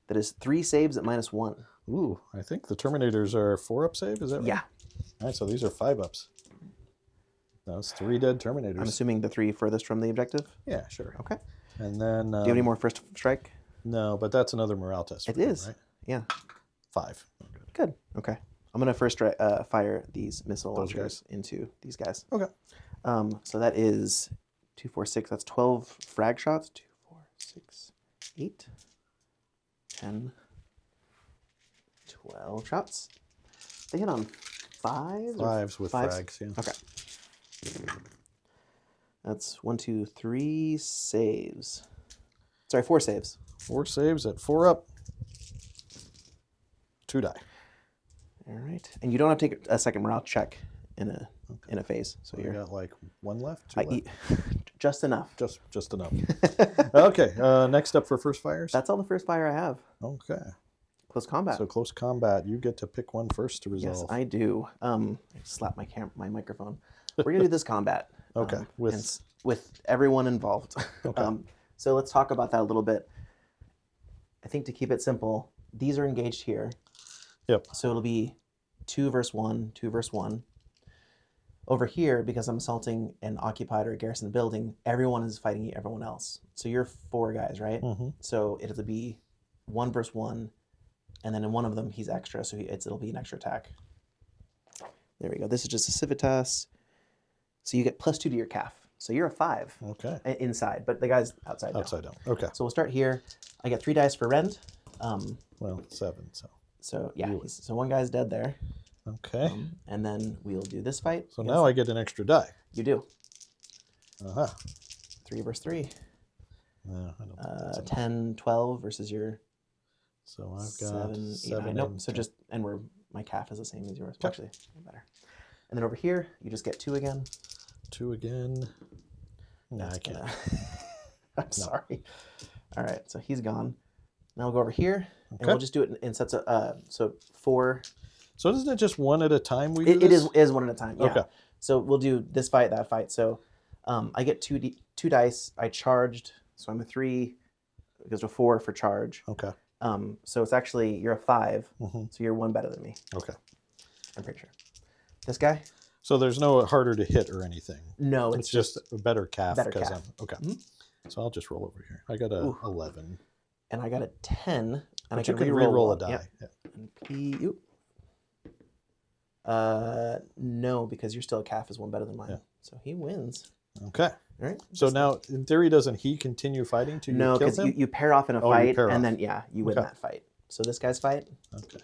That is 3 saves at -1. Ooh, I think the Terminators are 4-up save, is that right? Yeah. All right, so these are 5-ups. That's 3 dead Terminators. I'm assuming the 3 furthest from the objective? Yeah, sure. Okay. And then... Do you have any more first strike? No, but that's another morale test. It is. Right? Yeah. 5. Good. Okay. I'm going to first fire these missile launchers into these guys. Okay. So that is 2, 4, 6. That's 12 frag shots. 2, 4, 6, 8, 10, 12 shots. They hit on 5s? 5s with 5s? frags, yeah. Okay. That's 1, 2, 3 saves. Sorry, 4 saves. 4 saves at 4-up. 2 die. All right. And you don't have to take a second morale check in a phase. So you got like 1 left? 2 I left? eat just enough. Just enough. Okay, next up for first fires. That's all the first fire I have. Okay. Close combat. So close combat, you get to pick one first to resolve. Yes, I do. I slapped my microphone. We're going to do this combat. Okay. With everyone involved. Okay. So let's talk about that a little bit. I think to keep it simple, these are engaged here. Yep. So it'll be 2 versus 1, 2 versus 1. Over here, because I'm assaulting an occupied or a garrison building, everyone is fighting everyone else. So you're 4 guys, right? Mm-hmm. So it'll be 1 versus 1, and then in one of them he's extra, so it'll be an extra attack. There we go. This is just a civitas. So you get +2 to your CAF. So you're a 5. Okay. Inside, but the guy's outside now. Outside down. Okay. So we'll start here. I get 3 dice for rend. Well, 7, so. So yeah, so 1 guy's dead there. Okay. And then we'll do this fight. So now I get an extra die. You do. Uh-huh. 3 versus 3. No, I don't think that's 10, 12 versus your... So I've got 7, 8, 7 9. Nope. and So 10. just, and my calf is the same as yours. Okay. Actually, better. And then over here, you just get 2 again. 2 again. No, I That's can't. I'm sorry. All right, so he's gone. Now we'll go over here, and Okay. we'll just do it in sets of, so 4. So isn't it just one at a time we do It this? is one at a time, yeah. Okay. So we'll do this fight, that fight. So I get 2 dice. I charged, so I'm a 3. It goes to 4 for charge. Okay. So it's actually, you're a 5, Mm-hmm. so you're 1 better than me. Okay. I'm pretty sure. This guy? So there's no harder to hit or anything. No, It's just a better calf. better 'cause calf. Okay. Mhm. So I'll just roll over here. I got a Ooh. 11. And I got a 10, and But I you can can re-roll re-roll a one. die. Yep. Yeah. And P. No, because you're still a calf is 1 better than mine. Yeah. So he wins. Okay. All right. So Just- now, in theory, doesn't he continue fighting till you no, kill because him? you pair off in a Oh, you fight, pair and off. then you win Okay. that fight. So this guy's fight, Okay.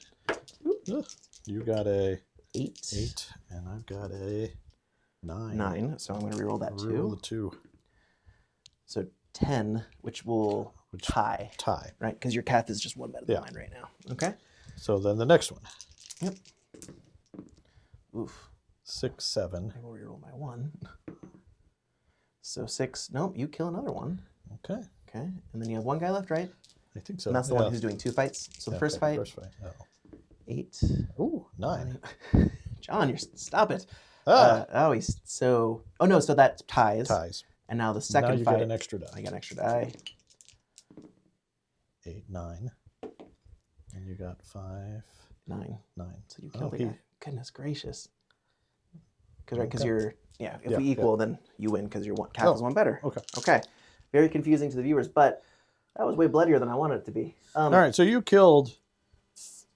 Ugh. You got a 8. 8, and I've got a 9. 9. So I'm going to re-roll that Roll 2. the 2. So 10, which will tie, Tie. right? Because your calf is just 1 better than Yeah. mine right now. Okay. So then the next one. Yep. Oof. 6, 7. I will re-roll my 1. So 6. Nope, you kill another one. Okay. Okay. And then you have 1 guy left, right? I think so. And that's the one who's doing 2 fights. So the Yeah, first okay, fight, First fight. 8. Oh. Ooh, 9. John, stop it. Ah, Oh no, so that ties. ties. And now the Now second you fight, get an extra die. I got an extra die. 8, 9. And you got 5, 9. 9. So you killed the guy. Goodness gracious. Because Okay. you're, if Yeah, we equal, then you win because your calf Oh, is 1 better. Okay. Okay. Very confusing to the viewers, but that was way bloodier than I wanted it to be. All right. So you killed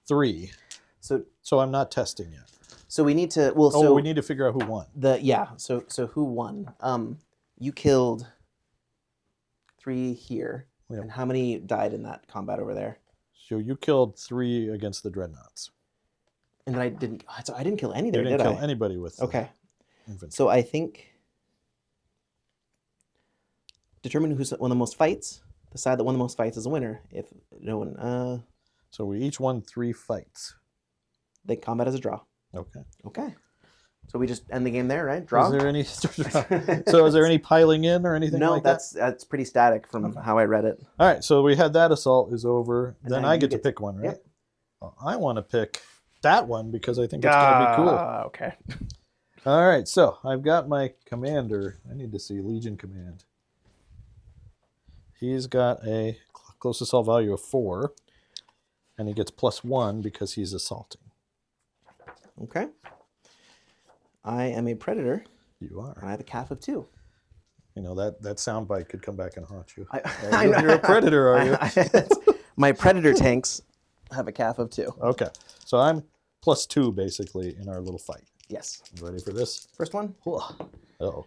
3. So So I'm not testing yet. we need to, We need to figure out who won. So who won? You killed 3 here. Yep. And how many died in that combat over there? So you killed 3 against the dreadnoughts. And then I didn't kill any You there, didn't did kill I? anybody with Okay. infantry. So I think determine who's won the most fights. The side that won the most fights is a winner. If no one, So we each won 3 fights. they combat as a draw. Okay. Okay. So we just end the game there, right? Draw. Is there any? So is there any piling in or anything No, like that? that's pretty static from how I read it. All right. So we had that assault is over. And then now I you get to get- pick one, right? yep. Well, I want to pick that one because I think it's going to be cool. Okay. All right. So I've got my commander. I need to see Legion Command. He's got a close assault value of 4, and he gets +1 because he's assaulting. Okay. I am a predator, You and are. I have a calf of 2. You know that soundbite could come back and haunt you. I You're a predator, are you? My predator tanks have a calf of 2. Okay. So I'm +2 basically in our little fight. Yes. Ready for this? First one. Uh-oh.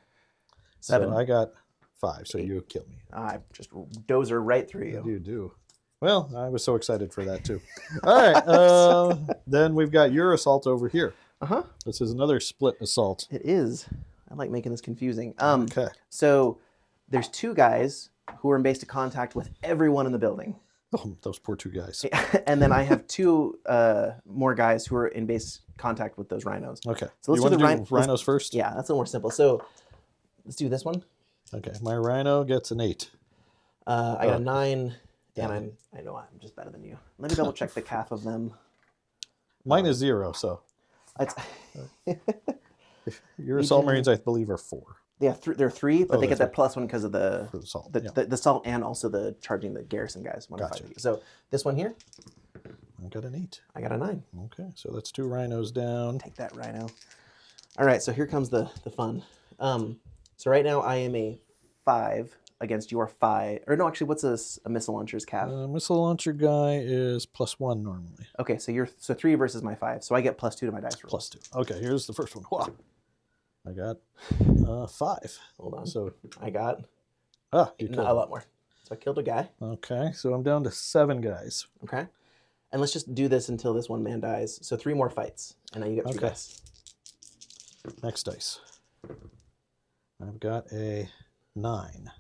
7. So I got 5, so you kill me. I just dozer right through you. You do. Well, I was so excited for that too. All right. Then we've got your assault over here. Uh-huh. This is another split assault. It is. I like making this confusing. Okay. So there's 2 guys who are in basic contact with everyone in the building. Oh, those poor 2 guys. And then I have 2 more guys who are in base contact with those rhinos. Okay. So let's you do the want to do rhinos first? Yeah, that's a little more simple. So let's do this one. Okay. My rhino gets an 8. I got a 9, Yeah. and I know I'm just better than you. Let me double check the calf of them. Mine is 0, so It's, your assault marines, I believe, are 4 yeah, they're 3, but Oh, they get that's that +1 because of the for the assault. the, Yeah. the salt and also the charging the garrison guys. Gotcha. So this one here, I got an 8. I got a 9. Okay. So that's 2 rhinos down. Take that, rhino. All right, so here comes the fun. So right now I am a 5 against your 5. Or no, actually, what's a missile launcher's calf? Missile launcher guy is +1 normally. Okay, so 3 versus my 5. So I get +2 to my dice roll. +2. Okay, here's the first one. Whoa. I got 5. Hold on. So I got you a killed lot more. So I killed a guy. him. Okay, so I'm down to 7 guys. Okay. And let's just do this until this one man dies. So 3 more fights. And now you get 3 Okay. dice. Next dice. I've got a 9.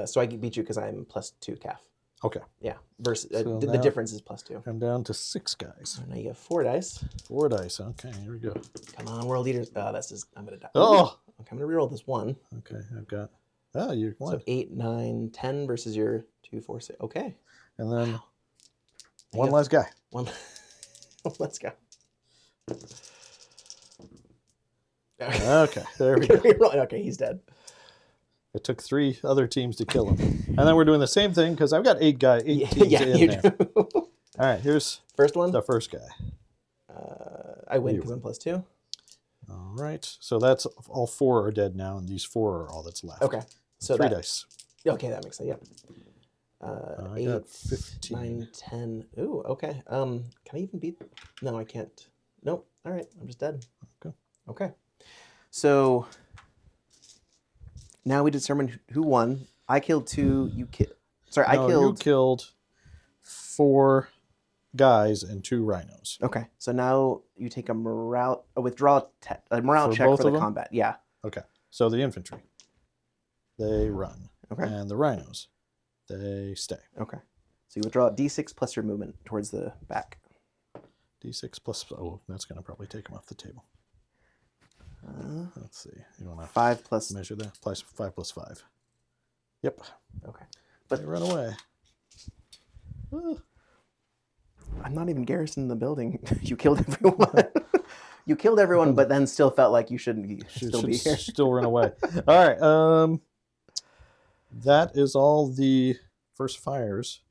So I beat you because I'm +2 calf. Okay. Yeah. Versus So the now- difference is +2. I'm down to 6 guys. Now you have 4 dice. 4 dice. Okay, here we go. Come on, world eaters. Oh, this is. I'm gonna die. Oh! Okay, I'm gonna reroll this 1. Okay, I've got... Oh, you won. So 8, 9, 10 versus your 2, 4, 6. Okay. And then Wow. one last guy. One. Let's go. Okay, there we go. Okay, he's dead. It took 3 other teams to kill him. And then we're doing the same thing because I've got 8 teams in you there. do. All right, here's First one. the first guy. I win because I'm +2. All right, so that's all 4 are dead now, and these 4 are all that's left. Okay. So 3 that, dice. Okay, that makes sense. Yep. I 8, got 15. 9, 10. Ooh, okay. Can I even beat? No, I can't. Nope. All right, I'm just dead. Okay. Okay. So now we determined who won. I killed 2. You killed. Sorry, I No, killed. You killed 4 guys and 2 rhinos. Okay, so now you take a morale, a morale For check both for of the them? combat. Yeah. Okay, so the infantry, they run. Okay. And the rhinos, they stay. Okay. So you withdraw D6 plus your movement towards the back. D6 plus... Oh, that's going to probably take them off the table. Let's see. You want to 5 plus. measure that? Plus 5 plus 5. Yep. Okay. But they run away. I'm not even garrisoning the building. You killed everyone. You killed everyone, but then still felt like you shouldn't still be here. Still run away. All right. That is all the first fires.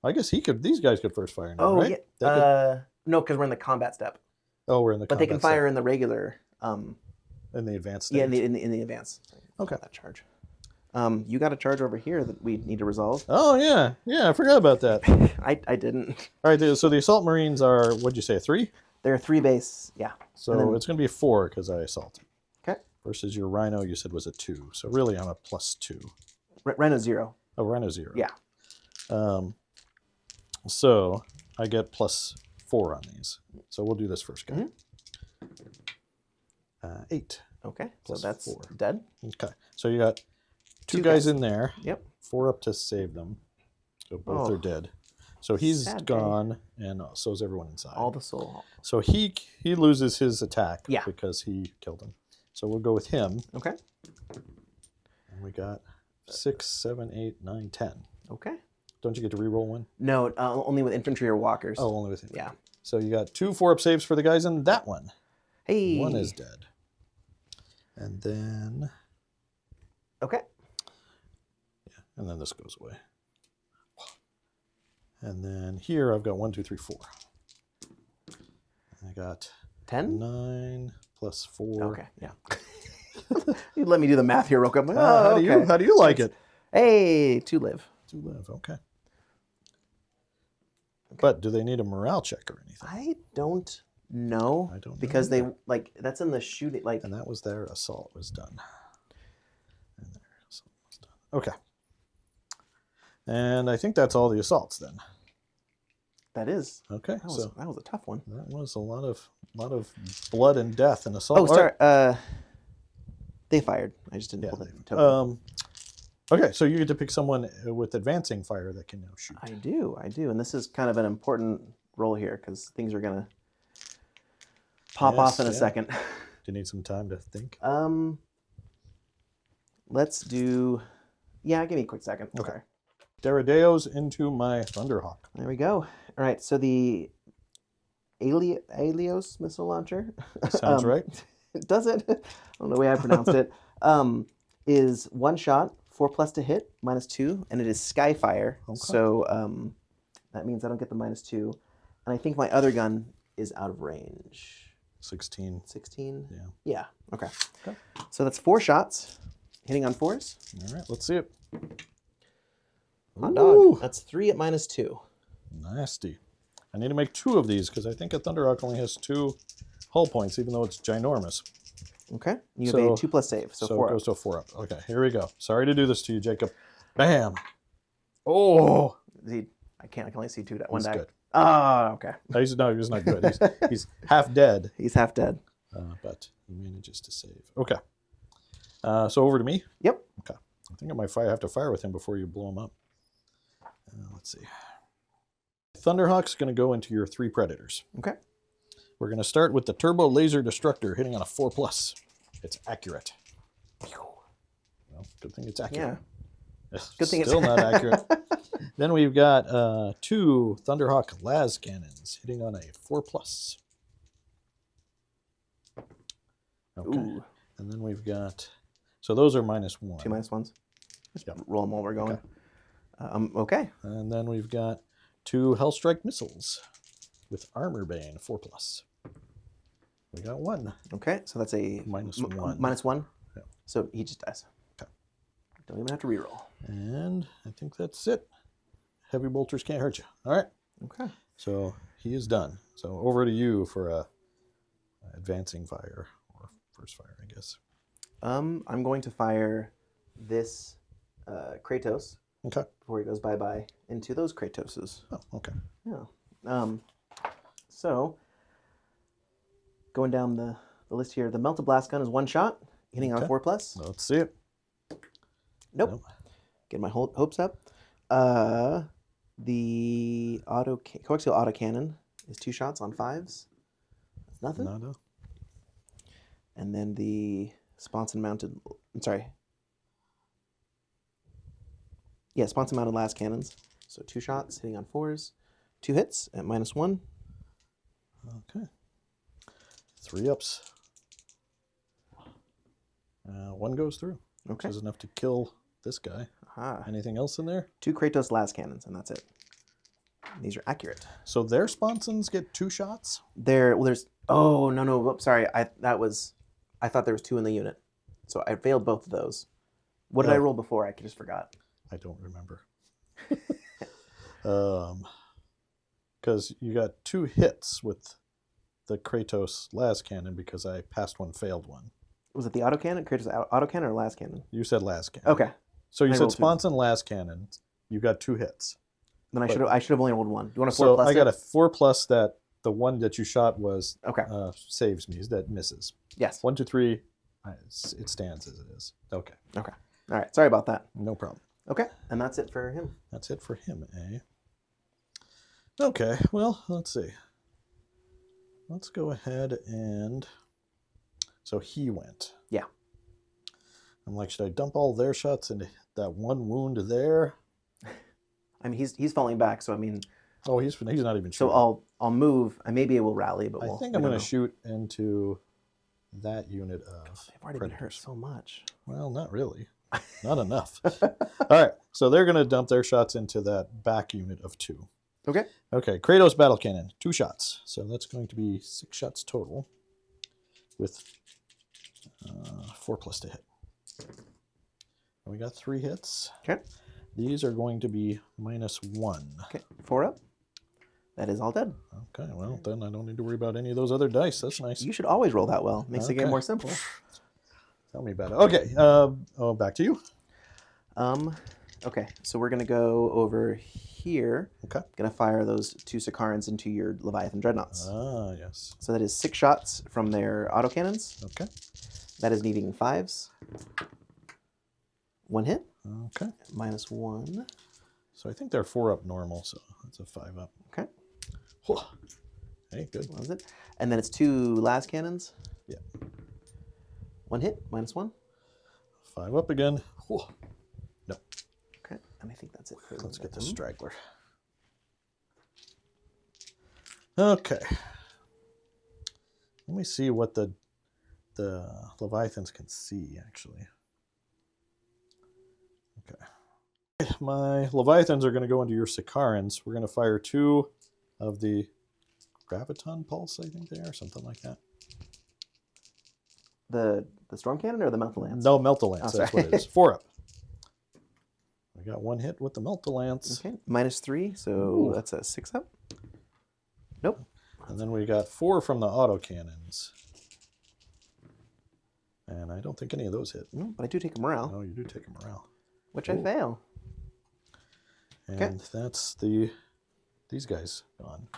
I guess these guys could first fire now, Oh, right? yeah. No, because we're in the combat step. Oh, we're in the But they can combat fire in the regular. in the advanced Yeah, stage. in the advance. Okay. That charge. You got a charge over here that we need to resolve. Oh, yeah. I forgot about that. I didn't. All right, so the assault marines are, what'd you say, 3? They're 3 base. Yeah. So And then- it's going to be a 4 because I assaulted. Okay. Versus your rhino, you said was a 2. So really, I'm a +2. Rhino 0. Oh, rhino 0. Yeah. So I get +4 on these. So we'll do this first guy. 8. Okay. Plus so that's 4. dead. Okay. So you got 2 Two guys guys. in there. Yep. 4 up to save them. So both Oh. are dead. So he's Sad day. gone, and so is everyone inside. All the soul. So he loses his attack Yeah. because he killed him. So we'll go with him. Okay. And we got 6, 7, 8, 9, 10. Okay. Don't you get to reroll one? No, only with infantry or walkers. Oh, only with him. Yeah. So you got 2 4-up saves for the guys in that one. Hey. One is dead. And then... Okay. Yeah, and then this goes away. And then here I've got 1, 2, 3, 4. I got 10? 9 plus 4. Okay. Yeah. You let me do the math here real quick. I'm like, How do you like it? Hey, 2 live. 2 live, okay. But do they need a morale check or anything? I don't know. I don't know because either. they that's in the shooting And that was their assault was done. And their assault was done. Okay. And I think that's all the assaults then. that is. Okay. That was, So that was a tough one. that was a lot of blood and death and assault. Oh, sorry. They fired. I just didn't Yeah, pull the they- token. Okay, so you get to pick someone with advancing fire that can now shoot. I do. And this is kind of an important role here because things are gonna pop Yes, off in a yeah. second. Do you need some time to think? Let's do. Yeah, give me a quick second. Okay. Sorry. Deradeos into my Thunderhawk. There we go. All right. So the Alios missile launcher. Sounds right. Does it? I don't know the way I pronounced it. Is 1 shot, 4+ to hit, -2, and it is Skyfire. Okay. So that means I don't get the -2. And I think my other gun is out of range. 16. 16? Yeah. Yeah. Okay. Okay. So that's 4 shots, hitting on 4s. All right, let's see it. Hot Ooh, dog. That's 3 at -2. nasty. I need to make 2 of these because I think a Thunderhawk only has 2 hull points, even though it's ginormous. Okay. You have So- a 2+ save, so 4 it up. goes to a 4 up. Okay, here we go. Sorry to do this to you, Jacob. Bam. Oh, I can only see 2 one he's die. good. Oh, okay. He's not good. He's half dead, He's half dead. but he manages to save. Okay. So over to me. Yep. Okay. I think I might have to fire with him before you blow him up. Let's see. Thunderhawk's going to go into your 3 predators. Okay. We're going to start with the Turbo Laser Destructor, hitting on a 4+. It's accurate. Well, good thing it's accurate. Yeah. Good thing Still it's not accurate. Then we've got 2 Thunderhawk las cannons, hitting on a 4+. Okay. Ooh. And then we've got, so those are -1. 2 -1s. Just Yep. roll them while we're going. Okay. Okay. And then we've got 2 Hellstrike missiles with Armor Bane, 4+. We got 1. Okay, so that's a -1. -1. Yeah. So he just dies. Okay. Don't even have to reroll. And I think that's it. Heavy bolters can't hurt you. All right. Okay. So he is done. So over to you for a advancing fire, or first fire, I guess. I'm going to fire this Kratos Okay. before he goes bye-bye into those Kratoses. Oh, okay. Yeah. So going down the list here, the Melted Blast Gun is 1 shot, hitting on Okay. 4+. Let's see it. Nope. Get my hopes up. The coaxial autocannon is 2 shots on 5s. That's nothing. Nada. And then the sponson mounted, sponson mounted las cannons. So 2 shots hitting on 4s, 2 hits at -1. Okay. 3 ups. 1 goes through. Okay. Which is enough to kill this guy. Aha. Anything else in there? 2 Kratos las cannons, and that's it. These are accurate. So their sponsons get 2 shots? There's. Oh no! Whoops, sorry. I thought there was 2 in the unit, so I failed both of those. What did I roll before? I just forgot. I don't remember. Because you got 2 hits with the Kratos las cannon because I passed 1, failed 1. Was it the autocannon? Kratos autocannon or las cannon? You said las cannon. Okay. So you I said rolled 2. sponson las cannon. You got 2 hits. Then I should have only rolled 1. Do you want a 4+? So I got a 4+ that the one that you shot was Okay. Saves me. That misses. Yes. 1, 2, 3. It stands as it is. Okay. Okay. All right. Sorry about that. No problem. Okay. And that's it for him. That's it for him, eh? Okay. Well, let's see. Let's go ahead and. So he went. Yeah. I'm like, should I dump all their shots into that 1 wound there? I mean, he's falling back, so I mean. Oh, he's not even shooting. So I'll move. Maybe it will rally, but I think I'm going to shoot into that unit of. They've already been hurt so much. Well, not really. Not enough. All right. So they're going to dump their shots into that back unit of 2. Okay. Okay. Kratos battle cannon, 2 shots. So that's going to be 6 shots total with 4+ to hit. And we got 3 hits. Okay. These are going to be -1. Okay. 4 up. That is all dead. Okay. Well, then I don't need to worry about any of those other dice. That's nice. You should always roll that well. Makes the game Okay. more simple. Tell me about it. Okay. Back to you. Okay. So we're gonna go over here. Okay. Gonna fire those 2 Sicarans into your Leviathan Dreadnoughts. Ah, yes. So that is 6 shots from their autocannons. Okay. That is needing 5s. 1 hit. Okay. -1. So I think they're 4 up normal, so that's a 5 up. Okay. Whew. Hey, good. What was it? And then it's 2 las cannons. Yeah. 1 hit. -1. 5 up again. Whew. No. Okay. And I think that's it for Let's get the them. straggler. Okay. Let me see what the Leviathans can see, actually. Okay. My Leviathans are going to go into your Sicarans. We're going to fire 2 of the Graviton Pulse, I think they are, something like that. The storm cannon or the Melta Lance? No, Melta-Lance, Oh, that's sorry. what it is. 4 up. I got 1 hit with the Melta-Lance. Okay. -3, so Ooh. that's a 6 up. Nope. And then we got 4 from the autocannons. And I don't think any of those hit. No, but I do take a morale, No, you do take a morale. which I fail. And that's these guys gone.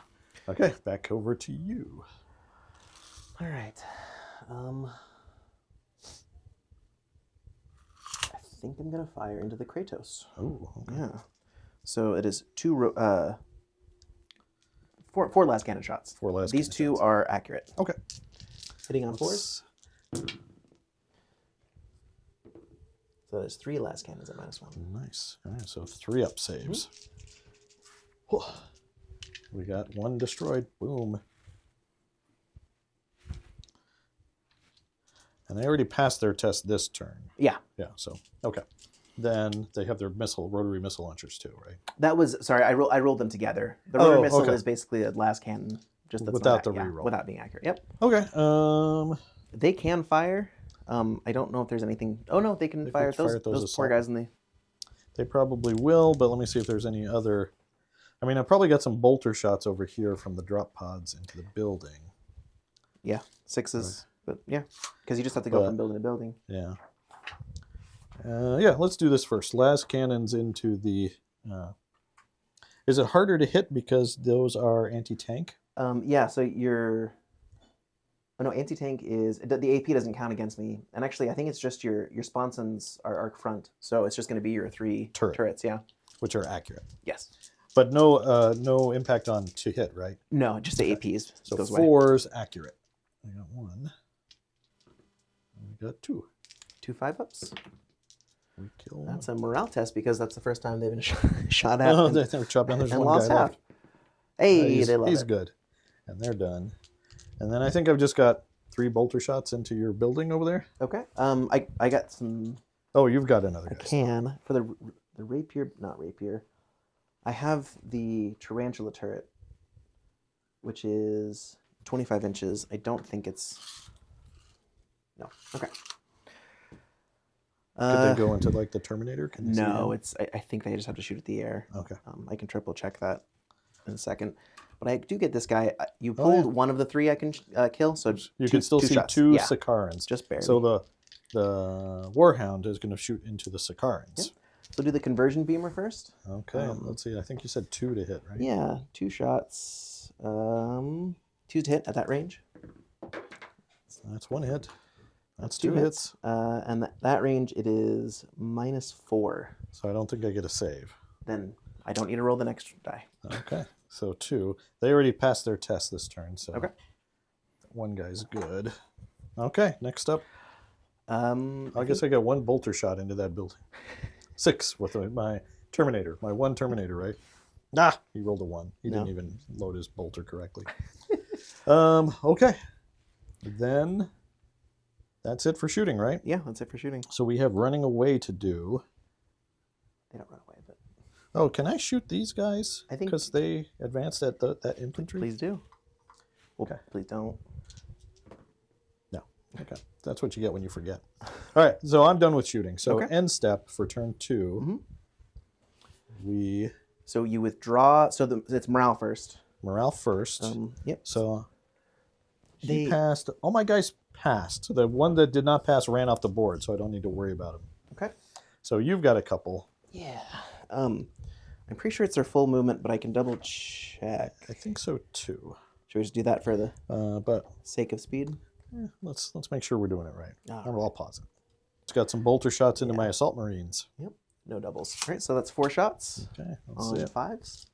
Okay, back over to you. All right. I think I'm gonna fire into the Kratos. Oh, okay. Yeah. So it is four last cannon shots. 4 last These cannon two shots. are accurate. Okay. Hitting on 4s. So there's 3 last cannons at -1. Nice. All right, so 3 up saves. We got 1 destroyed. Boom. And they already passed their test this turn. Yeah. Yeah, so, okay. Then they have their rotary missile launchers too, right? That was, sorry, I rolled them together. The rotor missile okay. is basically a last cannon. Just that's Without not, the reroll. without being accurate. Yep. Okay. They can fire. I don't know if there's anything. Oh no, they can fire at those poor assault. guys in the. They probably will, but let me see if there's any other. I mean, I probably got some bolter shots over here from the drop pods into the building. Yeah, 6s, but yeah, because you just have to go from building to building. Yeah. Yeah, let's do this first. Last cannons into the. Is it harder to hit because those are anti-tank? Yeah, so your. Oh no, anti-tank is the AP doesn't count against me, and actually I think it's just your sponsons are arc front, so it's just going to be your 3 turrets. Yeah. Which are accurate. Yes. But no impact on to hit, right? No, just the APs. So goes 4's accurate. We got 1. We got 2. 2 5-ups. We kill 1. That's a morale test because that's the first time they've been shot at. Oh, they were chopped down. There's and one lost guy half. left. Hey, they love he's it. good. And they're done. And then I think I've just got 3 bolter shots into your building over there. Okay. I got some. Oh, you've got another guy. I can for the rapier, not rapier. I have the tarantula turret, which is 25 inches. I don't think it's. No. Okay. Could they go into like the Terminator? Can you see No, him? it's. I think they just have to shoot at the air. Okay. I can triple check that in a second. But I do get this guy. You pulled one of the 3 I can kill, so you can still see shots. 2 yeah. Sicarans. Just barely. So the Warhound is going to shoot into the Sicarans. Yep. So do the conversion beamer first. Okay, let's see. I think you said 2 to hit, right? Yeah, 2 shots. 2 to hit at that range. That's 1 hit. That's 2 2 hits. And that range, it is -4. So I don't think I get a save. Then I don't need to roll the next die. Okay, so 2. They already passed their test this turn, so Okay. 1 guy's good. Okay, next up. I guess I got 1 bolter shot into that building. 6 with my Terminator, my 1 Terminator, right? Nah, he rolled a 1. He didn't even load his bolter correctly. Okay. Then that's it for shooting, right? Yeah, that's it for shooting. So we have running away to do. They don't run away, but Oh, can I shoot these guys? I think- because they advanced at that infantry. please do. Well, Okay. please don't. No. Okay. That's what you get when you forget. All right. So I'm done with shooting. So Okay. end step for turn 2. We So you withdraw. So it's morale first. morale first. Yep. So he passed. All my guys passed. The one that did not pass ran off the board, so I don't need to worry about him. Okay. So you've got a couple. Yeah. I'm pretty sure it's their full movement, but I can double check. I think so too. Should we just do that for the But sake of speed? let's make sure we're doing it right. All I'll pause it. It's got some bolter shots into my assault marines. Yep. No doubles. All right. So that's 4 shots. Okay. Let's On see it. 5s.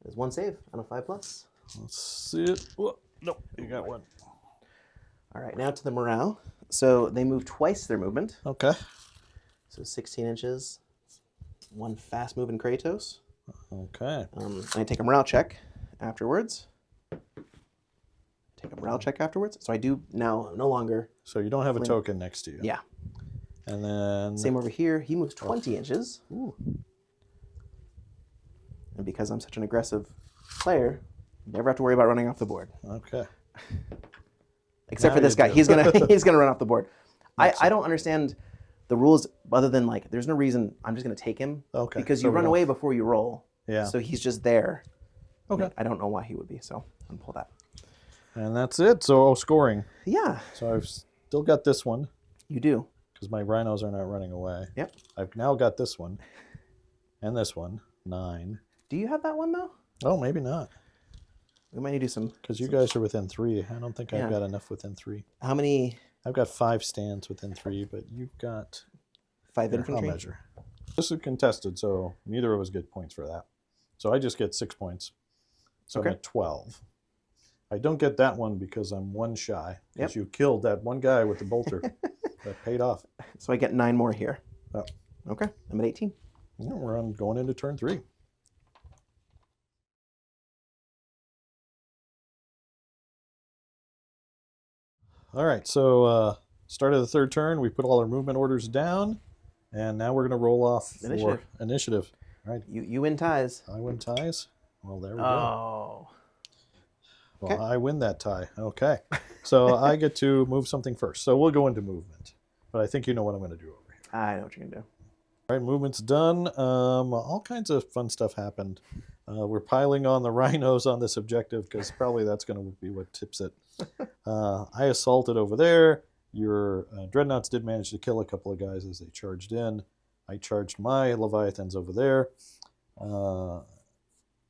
There's 1 save on a 5+. Let's see it. Whoa, nope. You got 1. All right. Now to the morale. So they move twice their movement. Okay. So 16 inches. 1 fast moving Kratos. Okay. And I take a morale check afterwards. So I do now no longer. So you don't have a token next to you. Yeah. And then Same over here. He moves 20 inches. Ooh. And because I'm such an aggressive player, never have to worry about running off the board. Okay. Except Now for this you guy. do. He's gonna run off the board. I don't understand the rules other than like there's no reason I'm just gonna take him. Okay. Because So you we run don't- away before you roll. Yeah. So he's just there. Okay. I don't know why he would be, so I'm gonna pull that. And that's it. So scoring. Yeah, So I've still got this one you do. because my rhinos are not running away. Yep. I've now got this one and this one. 9. Do you have that one though? Oh, maybe not. We might need to do some. Because you guys are within 3. I don't think Yeah. I've got enough within 3. How many? I've got 5 stands within 3, but you've got 5 Here, infantry. I'll measure. This is contested, so neither of us get points for that. So I just get 6 points. So Okay. I'm at 12. I don't get that one because I'm 1 shy. Because Yep. you killed that one guy with the bolter. That paid off. So I get 9 more here. Oh. Okay, I'm at 18. Yeah, we're on going into turn 3. All right, so start of the 3rd turn, we put all our movement orders down, and now we're going to roll off for initiative. All right, You win ties. I win ties. Well, there we go. Oh. Well, Okay. I win that tie. Okay, so I get to move something first. So we'll go into movement, but I think you know what I'm going to do over here. I know what you're going to do. All right, movement's done. All kinds of fun stuff happened. We're piling on the rhinos on this objective because probably that's going to be what tips it. I assaulted over there. Your dreadnoughts did manage to kill a couple of guys as they charged in. I charged my leviathans over there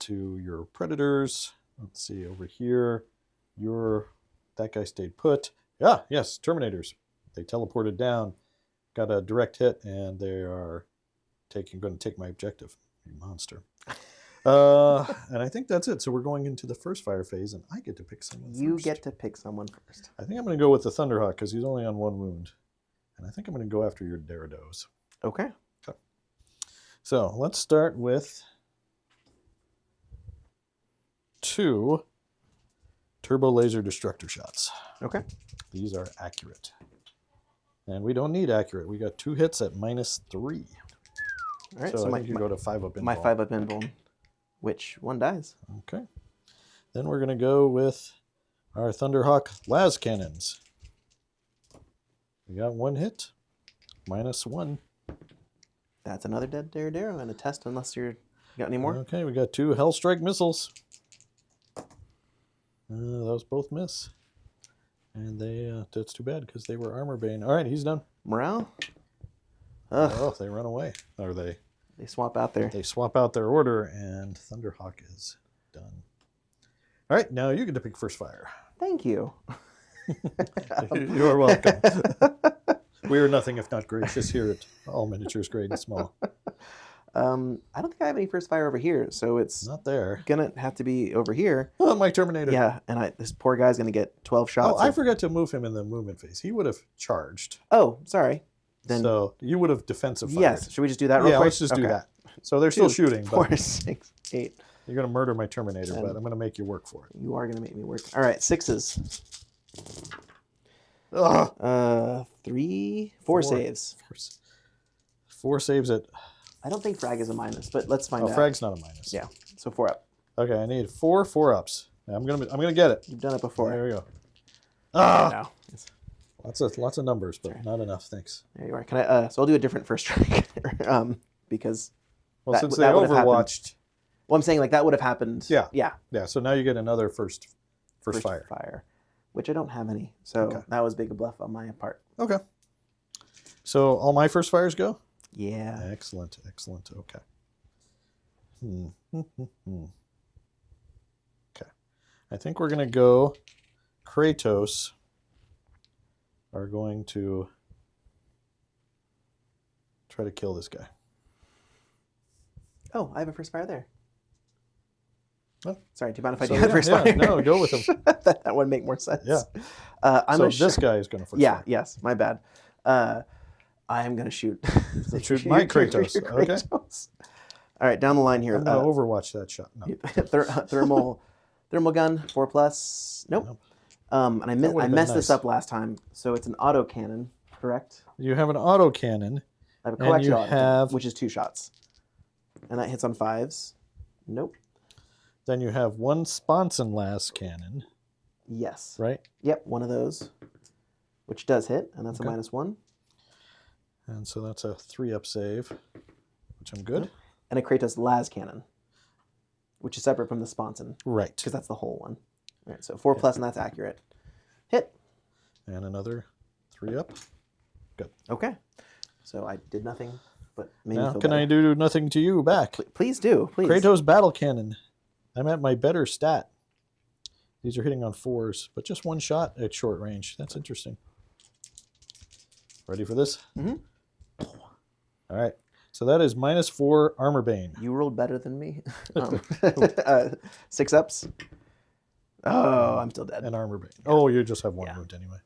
to your predators. Let's see over here. That guy stayed put. Yeah, yes, Terminators. They teleported down, got a direct hit, and they are going to take my objective. You monster. And I think that's it. So we're going into the first fire phase, and I get to pick someone You first. get to pick someone first. I think I'm going to go with the Thunderhawk because he's only on 1 wound. And I think I'm going to go after your Darados. Okay. So let's start with 2 turbo laser destructor shots. Okay. These are accurate. And we don't need accurate. We got 2 hits at -3. All right. So I my think you go to 5 up in my ball. 5 up invuln, which one dies. Okay. Then we're going to go with our Thunderhawk las cannons. We got 1 hit, -1. That's another dead Daredaro and a test unless you got any more. Okay, we got 2 Hellstrike missiles. Those both miss. And that's too bad because they were armor bane. All right, he's done. Morale? Ugh. Oh, they run away. Or they swap out there. They swap out their order, and Thunderhawk is done. All right, now you get to pick first fire. Thank you. You're welcome. We are nothing if not gracious here at All Miniatures Great and Small. I don't think I have any first fire over here, so it's Not there. gonna have to be over here. Oh, my Terminator. Yeah, and this poor guy's gonna get 12 shots. Oh, I forgot to move him in the movement phase. He would have charged. Oh, sorry. Then So you would have defensive fired. yes. Should we just do that real Yeah, quick? let's just do Okay. that. So they're still 2, shooting, 4, but 6, 8. you're going to murder my Terminator, 10. but I'm going to make you work for it. You are gonna make me work. All right, 6s. Ugh. 3, 4 4. saves. 4 saves at... I don't think frag is a minus, but let's find Oh, out. frag's not a minus. Yeah, so 4 up. Okay, I need 4 4-ups. I'm gonna get it. You've done it before. There we go. Ah, Now. lots of numbers, but not enough. Thanks. There you are. Can I? So I'll do a different first strike, because Well, That- since they that would have happened. overwatched, well, I'm saying like that would have happened. Yeah. Yeah. yeah. So now you get another first fire. Which I don't have any. So Okay. that was big a bluff on my part. Okay. So all my first fires go. Yeah. Excellent. Okay. Okay. I think we're gonna go. Kratos are going to try to kill this guy. Oh, I have a first fire there. Oh. Sorry, do you mind if I So, do that yeah, first yeah, fire? no, go with him. that would make more sense. Yeah. I'm So gonna this guy is going to first. Yeah. fire. Yes. My bad. I am gonna shoot. Shoot my Kratos. Your Okay. Kratos. All right, down the line here. I'm going to overwatch that shot. No. Thermal gun 4+. Nope. Nope. And I would've been messed this nice. up last time. So it's an auto cannon, correct? You have an autocannon. I have a And you coaxial autocannon, have- which is 2 shots, and that hits on 5s. Nope. Then you have 1 sponson las cannon, Yes. right? Yep. One of those, which does hit, and that's Okay. a -1. And so that's a 3-up save, which I'm good. And a Kratos las cannon, which is separate from the sponson Right. because that's the whole one. All right. So 4+, and that's accurate. Hit. And another 3-up. Okay. So I did nothing, but made me Now feel can I better. do nothing to you back? Please do. Please. Kratos battle cannon. I'm at my better stat. These are hitting on 4s, but just 1 shot at short range. That's interesting. Ready for this? Mhm. All right. So that is -4 armor bane. You rolled better than me. 6 ups. Oh, I'm still dead. And armor bane. Oh, you just have 1 wound anyway.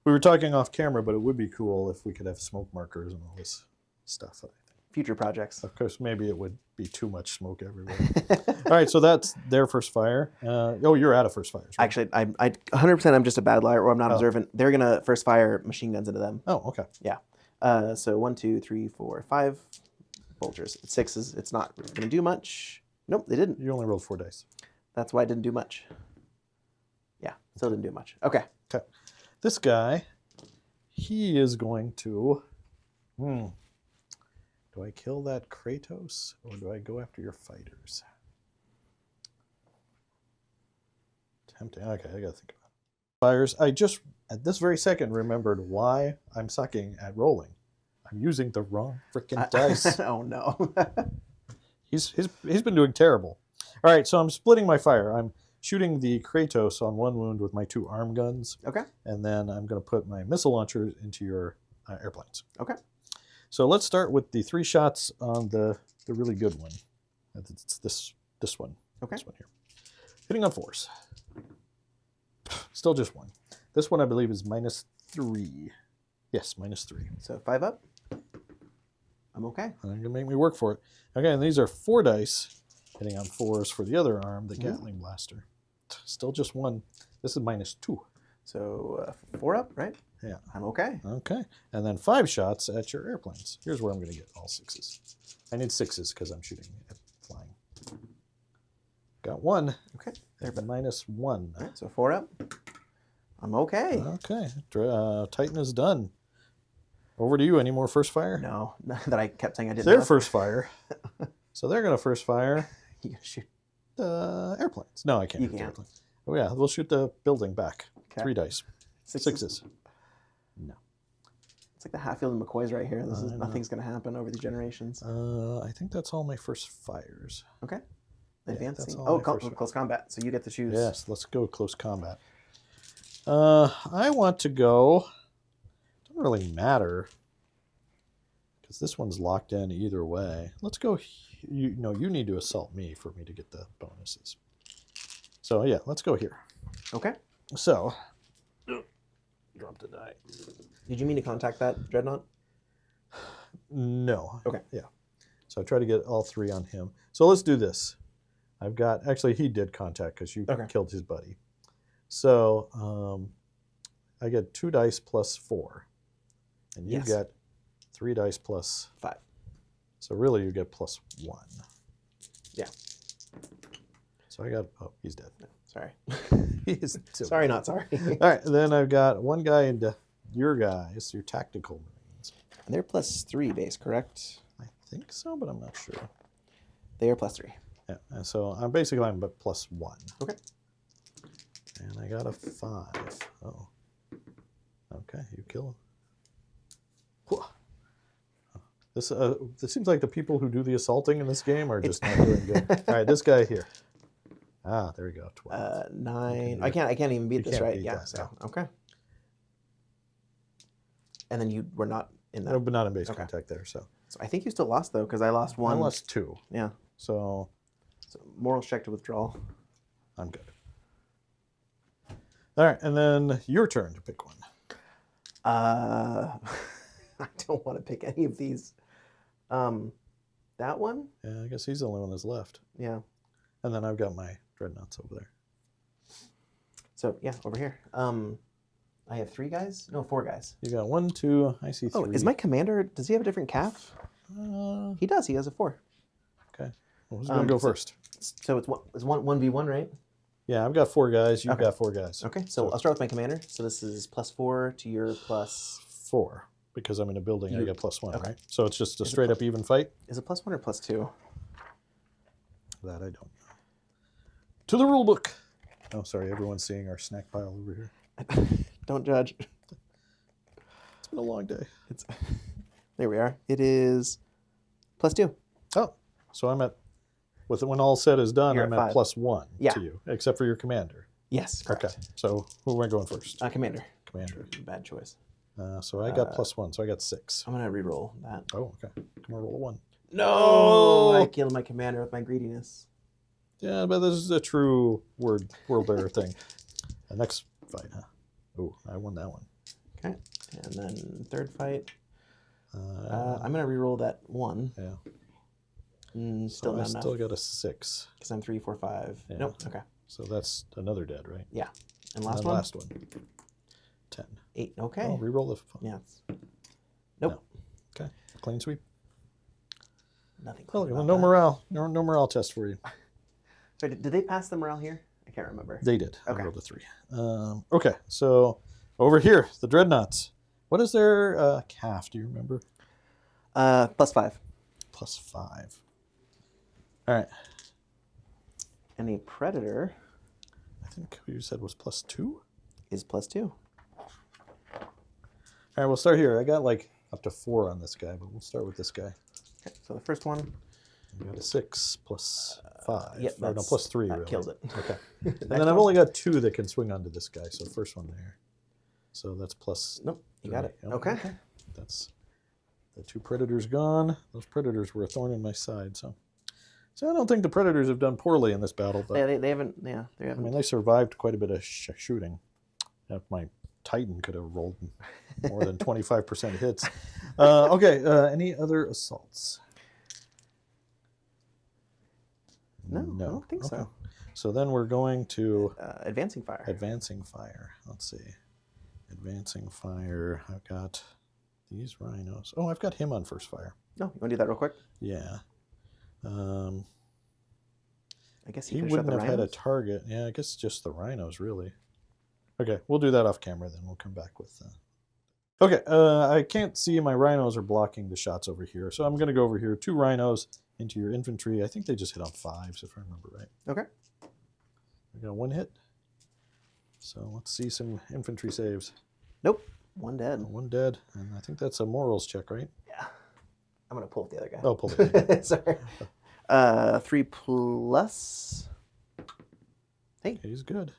We were talking off camera, but it would be cool if we could have smoke markers and all this stuff. Future projects. Of course, maybe it would be too much smoke everywhere. All right, so that's their first fire. Oh, you're out of first fires. Right? Actually, I 100% I'm just a bad liar, or I'm not observant. They're gonna first fire machine guns into them. Oh, okay. Yeah. So 1, 2, 3, 4, 5 vultures. 6 is it's not gonna do much. Nope, they didn't. You only rolled 4 dice. That's why it didn't do much. Yeah, still didn't do much. Okay. Okay. This guy, he is going to. Do I kill that Kratos or do I go after your fighters? Tempting. Okay, I gotta think about it. Fires. I just at this very second remembered why I'm sucking at rolling. I'm using the wrong freaking dice. Oh no. He's been doing terrible. All right, so I'm splitting my fire. I'm shooting the Kratos on 1 wound with my 2 arm guns. Okay. And then I'm going to put my missile launchers into your airplanes. Okay. So let's start with the 3 shots on the really good one. It's this one. Okay. This one here. Hitting on 4s. Still just 1. This one I believe is -3. Yes, -3. So 5 up. I'm okay. And they're going to make me work for it. Okay, and these are 4 dice. Hitting on 4s for the other arm, the Gatling blaster. Still just 1. This is -2. So 4 up, right? Yeah. I'm okay. Okay. And then 5 shots at your airplanes. Here's where I'm going to get all 6s. I need 6s because I'm shooting at flying. Got 1. Okay. They're -1. All right, so 4 up. I'm okay. Okay. Titan is done. Over to you. Any more first fire? No, that I kept saying I didn't. Their have. first fire. So they're going to first fire You can shoot. the airplanes. No, I can't You shoot the can't. airplanes. Oh, yeah. We'll shoot the building back. Okay. 3 dice. 6s. No. It's like the Hatfield and McCoys right here. This is I know. nothing's going to happen over the generations. I think that's all my first fires. Okay. Yeah, Advancing. that's all Oh, my first close combat. So you get to choose. Yes, let's go close combat. I want to go. Doesn't really matter because this one's locked in either way. Let's go. You need to assault me for me to get the bonuses. So yeah, let's go here. Okay. So drop the die. Did you mean to contact that dreadnought? No. Okay. Yeah. So I try to get all 3 on him. So let's do this. I've got actually he did contact because you killed his buddy. So I get 2 dice plus 4, and you get 3 dice plus 5. So really, you get plus 1. Yeah. So I got. Oh, he's dead. No, sorry. He's sorry, not sorry. All right. Then I've got 1 guy into your guys, your tactical marines. And they're +3 base, correct? I think so, but I'm not sure. They are +3. Yeah. And so I'm basically but plus 1. Okay. And I got a 5. Oh. Okay, you kill him. This seems like the people who do the assaulting in this game are just not doing good. All right, this guy here. Ah, there we go. 12. 9. I can't even beat this, right? beat Yeah. that, So okay. And then you were not in that. No, but not in base contact there. So I think you still lost though, because I lost 1. I lost 2. Yeah. So morals check to withdrawal. I'm good. All right, and then your turn to pick one. I don't want to pick any of these. That one? Yeah, I guess he's the only one that's left. Yeah. And then I've got my dreadnoughts over there. So yeah, over here. I have 3 guys? No, 4 guys. You got 1, 2. I see 3. Oh, is my commander? Does he have a different calf? He does. He has a 4. Okay. Well, who's gonna go first? So it's 1v1, right? Yeah, I've got 4 guys. You've got 4 guys. Okay. So I'll start with my commander. So this is +4 to your plus. 4 because I'm in a building. I get +1, okay. right? So it's just a straight up even fight. Is it +1 or +2? That I don't know. To the rule book. Oh, sorry. Everyone's seeing our snack pile over here. Don't judge. It's been a long day. There we are. It is +2. Oh, so I'm at. When all said is done, You're I'm at at 5. +1 to you, except for your commander. Yes, correct. Okay. So who am I going first? Commander. Commander. Bad choice. So I got +1, so I got 6. I'm gonna re-roll that. Oh, okay. Come on, roll a 1. No, I killed my commander with my greediness. Yeah, but this is a true world bearer thing. The next fight, huh? Oh, I won that one. Okay, and then third fight. I'm I'm gonna re-roll that 1. Yeah. Still So not I enough. still got a 6. Because I'm 3, 4, 5. Yeah. Nope. Okay. So that's another dead, right? Yeah. And And last then one. Last one. 10. 8. Okay. Oh, reroll the. Yeah. Nope. Okay. Clean sweep. Nothing. Well, Clean about no that. morale. No morale test for you. So did they pass the morale here? I can't remember. They did. Okay. I rolled a 3. Okay, so over here, the dreadnoughts. What is their calf? Do you remember? +5. +5. All right. And a predator I think you said was +2. is +2. All right, we'll start here. I got like up to 4 on this guy, but we'll start with this guy. Okay. So the first one. You got a 6 +5. Yep. Or no, +3 that really. killed it. Okay. Next And then I've one. only got 2 that can swing onto this guy. So first one there. So that's plus. Nope. You got it. Yep, Okay. That's the 2 predators gone. Those predators were a thorn in my side. So I don't think the predators have done poorly in this battle. But They haven't. Yeah. They I haven't. mean, they survived quite a bit of shooting. If my Titan could have rolled more than 25% hits. Okay. Any other assaults? No, I don't think so. So then we're going to Advancing fire. advancing fire. Let's see. Advancing fire. I've got these rhinos. Oh, I've got him on first fire. No, you want to do that real quick? Yeah. I guess He you could have shot wouldn't the have had a rhinos. target. Yeah, I guess just the rhinos, really. Okay, we'll do that off camera, then we'll come back with... Okay, I can't see my rhinos are blocking the shots over here, so I'm going to go over here. 2 rhinos into your infantry. I think they just hit on 5s, if I remember right. Okay. I got 1 hit. So let's see some infantry saves. Nope. 1 dead. 1 dead, and I think that's a morals check, right? Yeah. I'm gonna pull up the other guy. Oh, pull it. Sorry. 3 plus. Hey. He's good.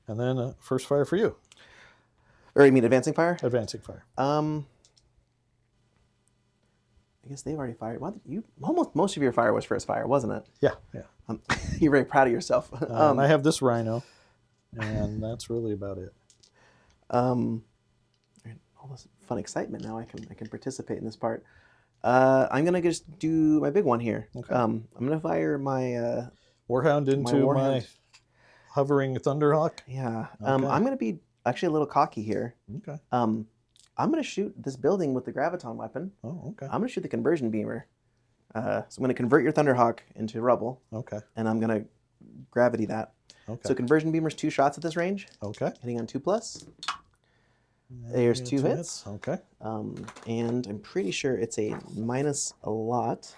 And then first fire for you. Or you mean advancing fire? Advancing fire. I guess they've already fired. Well, most of your fire was first fire, wasn't it? Yeah. You're very proud of yourself. I have this rhino, and that's really about it. All this fun excitement now. I can participate in this part. I'm gonna just do my big one here. Okay. I'm gonna fire my Warhound into my Warhound. hovering Thunderhawk. yeah. Okay. I'm gonna be actually a little cocky here. Okay. I'm gonna shoot this building with the graviton weapon. Oh, okay. I'm gonna shoot the conversion beamer. So I'm gonna convert your Thunderhawk into rubble, Okay. and I'm gonna gravity that. Okay. So conversion beamer's 2 shots at this range, Okay. hitting on 2+. There's Yeah, 2 hits. Okay. And I'm pretty sure it's a minus a lot.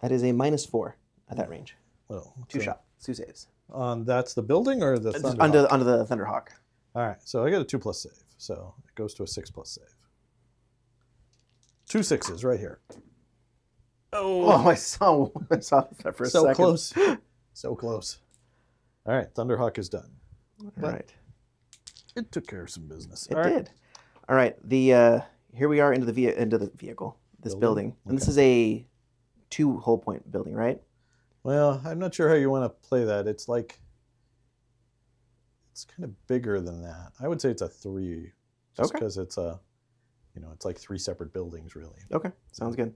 That is a -4 at that range. Well, 2 shots, 2 saves. That's the building or the Thunderhawk? Under the Thunderhawk. All right. So I got a 2+ save. So it goes to a 6+ save. 2 6s right here. Oh, I saw that for a So second. close. So close. All right. Thunderhawk is done. All right. It took care of some business. It All right. did. All right. The here we are into the vehicle. This building. And this is a 2 hull point building, right? Well, I'm not sure how you want to play that. It's like it's kind of bigger than that. I would say it's a 3, just Okay. because it's it's like 3 separate buildings, really. Okay. Sounds good.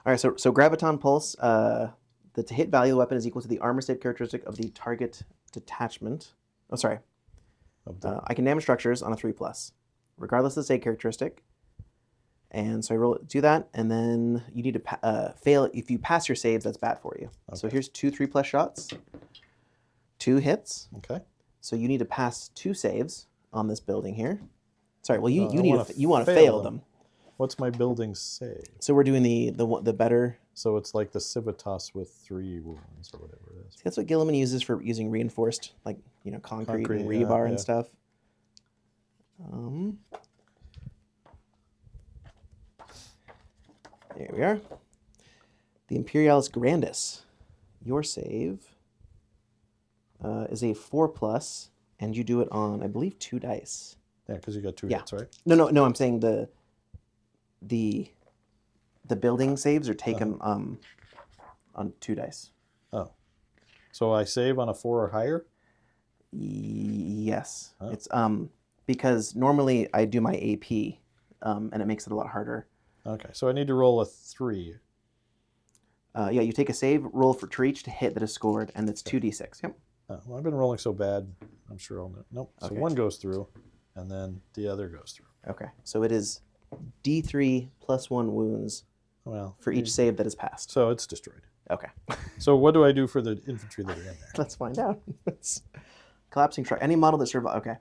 All right. So graviton pulse. The to hit value of the weapon is equal to the armor save characteristic of the target detachment. Oh, sorry. I can damage structures on a 3+, regardless of the save characteristic. And so I do that, and then you need to fail. If you pass your saves, that's bad for you. Okay. So here's 2 3+ shots, 2 hits. Okay. So you need to pass 2 saves on this building here. Sorry, well you I want to fail them. What's my building save? So we're doing the better. So it's like the Civitas with 3 wounds or whatever it is. See, that's what Gilliman uses for using reinforced, like concrete and rebar and stuff. There we are. The Imperialis Grandis. Your save is a 4+, and you do it on, I believe, 2 dice. Yeah, because you got 2 Yeah. hits, right? No. I'm saying the building saves are taken on 2 dice. Oh. So I save on a 4 or higher? Yes. Oh. It's because normally I do my AP, and it makes it a lot harder. Okay, so I need to roll a 3. Yeah, you take a save, roll for each to hit that is scored, and it's 2d6. Yep. Well, I've been rolling so bad, I'm sure I'll know. Nope. So Okay. 1 goes through, and then the other goes through. Okay. So it is d3 plus 1 wounds Well, for each save that is passed. So it's destroyed. Okay. So what do I do for the infantry that are in there? Let's find out. Collapsing truck. Any model that survives. Okay.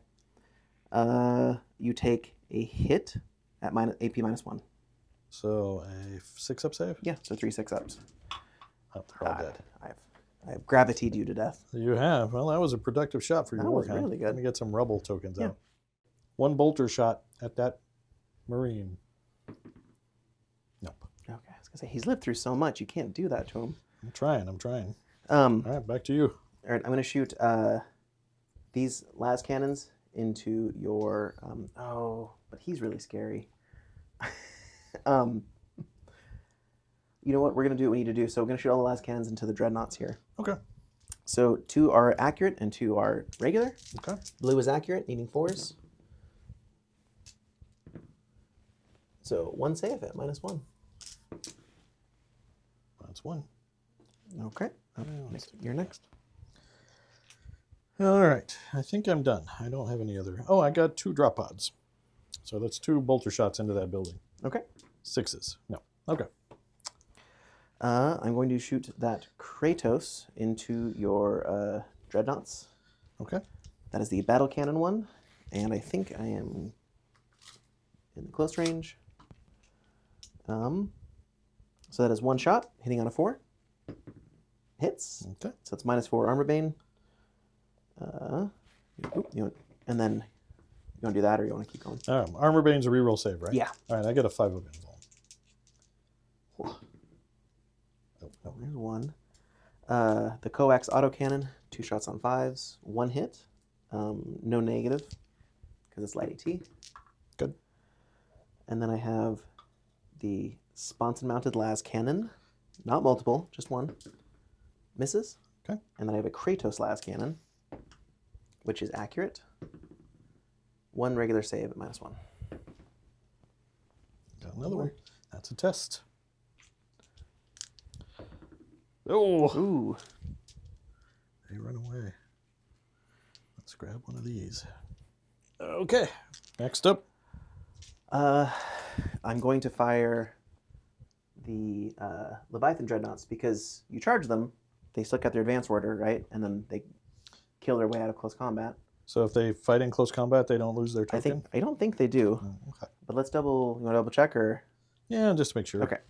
You take a hit at AP -1. So a 6-up save? Yeah, so 3 6-ups. Oh, they're all dead. I have gravitied you to death. You have. Well, that was a productive shot for your That was warhound. really good. Let me get some rubble tokens Yeah. out. 1 bolter shot at that Marine. Nope. Okay, I was gonna say he's lived through so much. You can't do that to him. I'm trying. All All right, back to you. right, I'm gonna shoot these las cannons into your. Oh, but he's really scary. You know what? We're gonna do what we need to do. So we're gonna shoot all the las cannons into the dreadnoughts here. Okay. So 2 are accurate and 2 are regular. Okay. Blue is accurate, needing 4s. So 1 save at -1. That's 1. Okay. You're next. All right. I think I'm done. I don't have any other. Oh, I got 2 drop pods. So that's 2 bolter shots into that building. Okay. 6s. No. Okay. I'm going to shoot that Kratos into your dreadnoughts. Okay. That is the battle cannon one, and I think I am in the close range. So that is 1 shot, hitting on a 4. Hits. Okay. So it's -4 armor bane. And then you want to do that, or you want to keep going? Armor Bane's a reroll save, right? Yeah. All right, I get a 5 of involved. Oh, there's 1. The coax autocannon, 2 shots on 5s, 1 hit, no negative because it's light AT. Good. And then I have the sponson mounted las cannon, not multiple, just 1. Misses. Okay. And then I have a Kratos las cannon, which is accurate. 1 regular save at -1. Got another one. That's a test. Oh! Ooh. They run away. Let's grab one of these. Okay. Next up. I'm going to fire the Leviathan dreadnoughts because you charge them, they still got their advance order, right? And then they kill their way out of close combat. So if they fight in close combat, they don't lose their token? I don't think they do. Oh, okay. But let's you want to double check or? Yeah, just to make sure. Okay.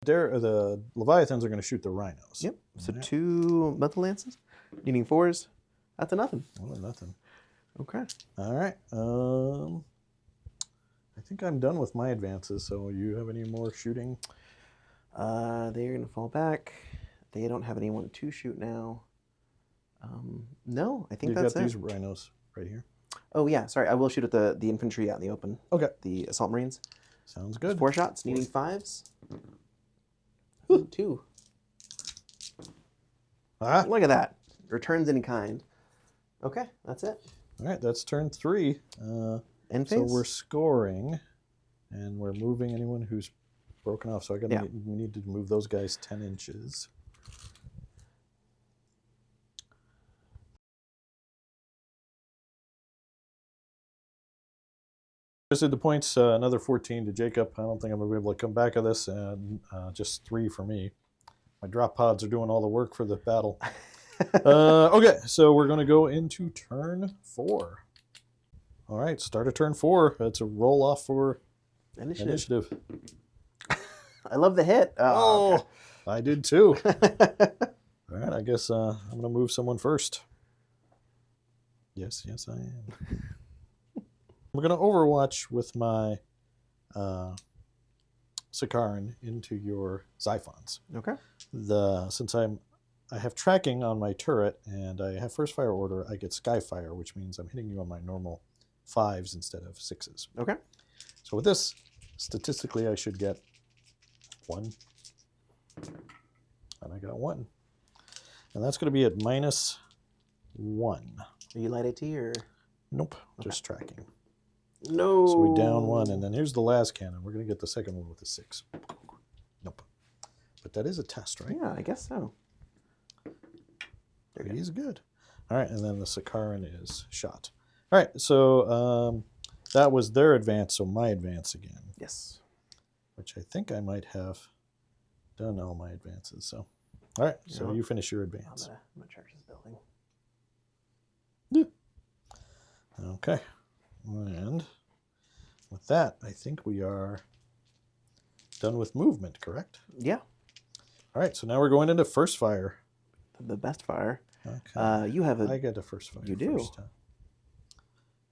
The Leviathans are going to shoot the rhinos. Yep. So All right. 2 metal lances, needing 4s. That's a nothing. Oh, nothing. Okay. All right. I think I'm done with my advances. So you have any more shooting? They're going to fall back. They don't have anyone to shoot now. No, I think You've that's got it. these rhinos right here. Oh yeah, sorry. I will shoot at the infantry out in the open. Okay. The assault marines. Sounds good. 4 shots, needing 5s. Ooh, 2. Ah. Look at that. Returns any kind. Okay, that's it. All right, that's turn 3. End So phase. we're scoring, and we're moving anyone who's broken off. So we need to move those guys 10 inches. Just did the points, another 14 to Jacob. I don't think I'm going to be able to come back of this, and just 3 for me. My drop pods are doing all the work for the battle. Okay, so we're going to go into turn 4. All right, start of turn 4. That's a roll off for initiative. I love the hit. Oh, Okay. I did too. All right, I guess I'm going to move someone first. Yes, I am. We're going to overwatch with my Sakaran into your Xiphons. Okay. Since I have tracking on my turret and I have first fire order, I get Skyfire, which means I'm hitting you on my normal 5s instead of 6s. Okay. So with this, statistically, I should get 1. And I got 1. And that's going to be at -1. Are you light AT or? Nope, just tracking. No. So we down 1, and then here's the last cannon. We're going to get the second one with a 6. Nope. But that is a test, right? Yeah, I guess so. He's good. All right, and then the Sakaran is shot. All right, so that was their advance, so my advance again. Yes. Which I think I might have done all my advances. So, all right, so you finish your advance. I'm gonna charge this building. Yeah. Okay, and with that, I think we are done with movement, correct? Yeah. All right, so now we're going into first fire. The best fire. Okay. You have I get a first fire. You do. First,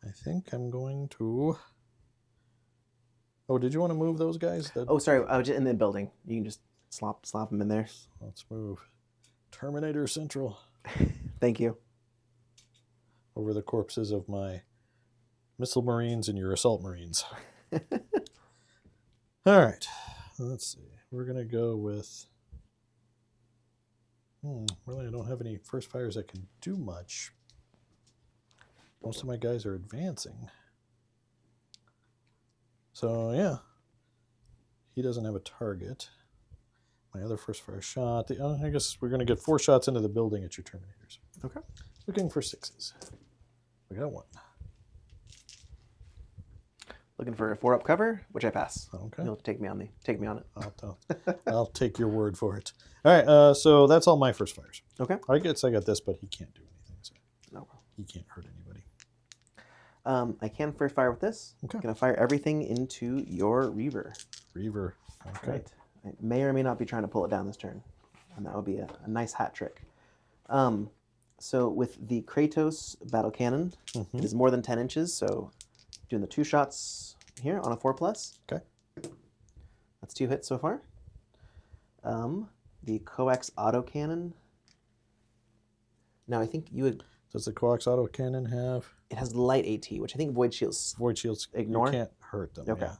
I think I'm going to. Oh, did you want to move those guys? Oh, sorry. I was just in the building. You can just slop them in there. Let's move Terminator Central. Thank you. Over the corpses of my missile marines and your assault marines. All right. Let's see. We're going to go with. Really, I don't have any first fires that can do much. Most of my guys are advancing. So, yeah. He doesn't have a target. My other first fire shot. I guess we're going to get 4 shots into the building at your Terminators. Okay. Looking for 6s. We got 1. Looking for a 4-up cover, which I pass. Okay. You'll take me on it. I'll take your word for it. All right, so that's all my first fires. Okay. I guess I got this, but he can't do anything. So no. He can't hurt anybody. I can first fire with this. Okay. I'm going to fire everything into your Reaver. Reaver. Okay. Right. I may or may not be trying to pull it down this turn. And that would be a nice hat trick. So with the Kratos battle cannon, it is more than 10 inches, so doing the 2 shots here on a 4+. Okay. That's 2 hits so far. The coax autocannon. Now I think you would. Does the coax autocannon have? It has light AT, which I think void shields. Void shields. Ignore. You can't hurt them. Okay. Yeah.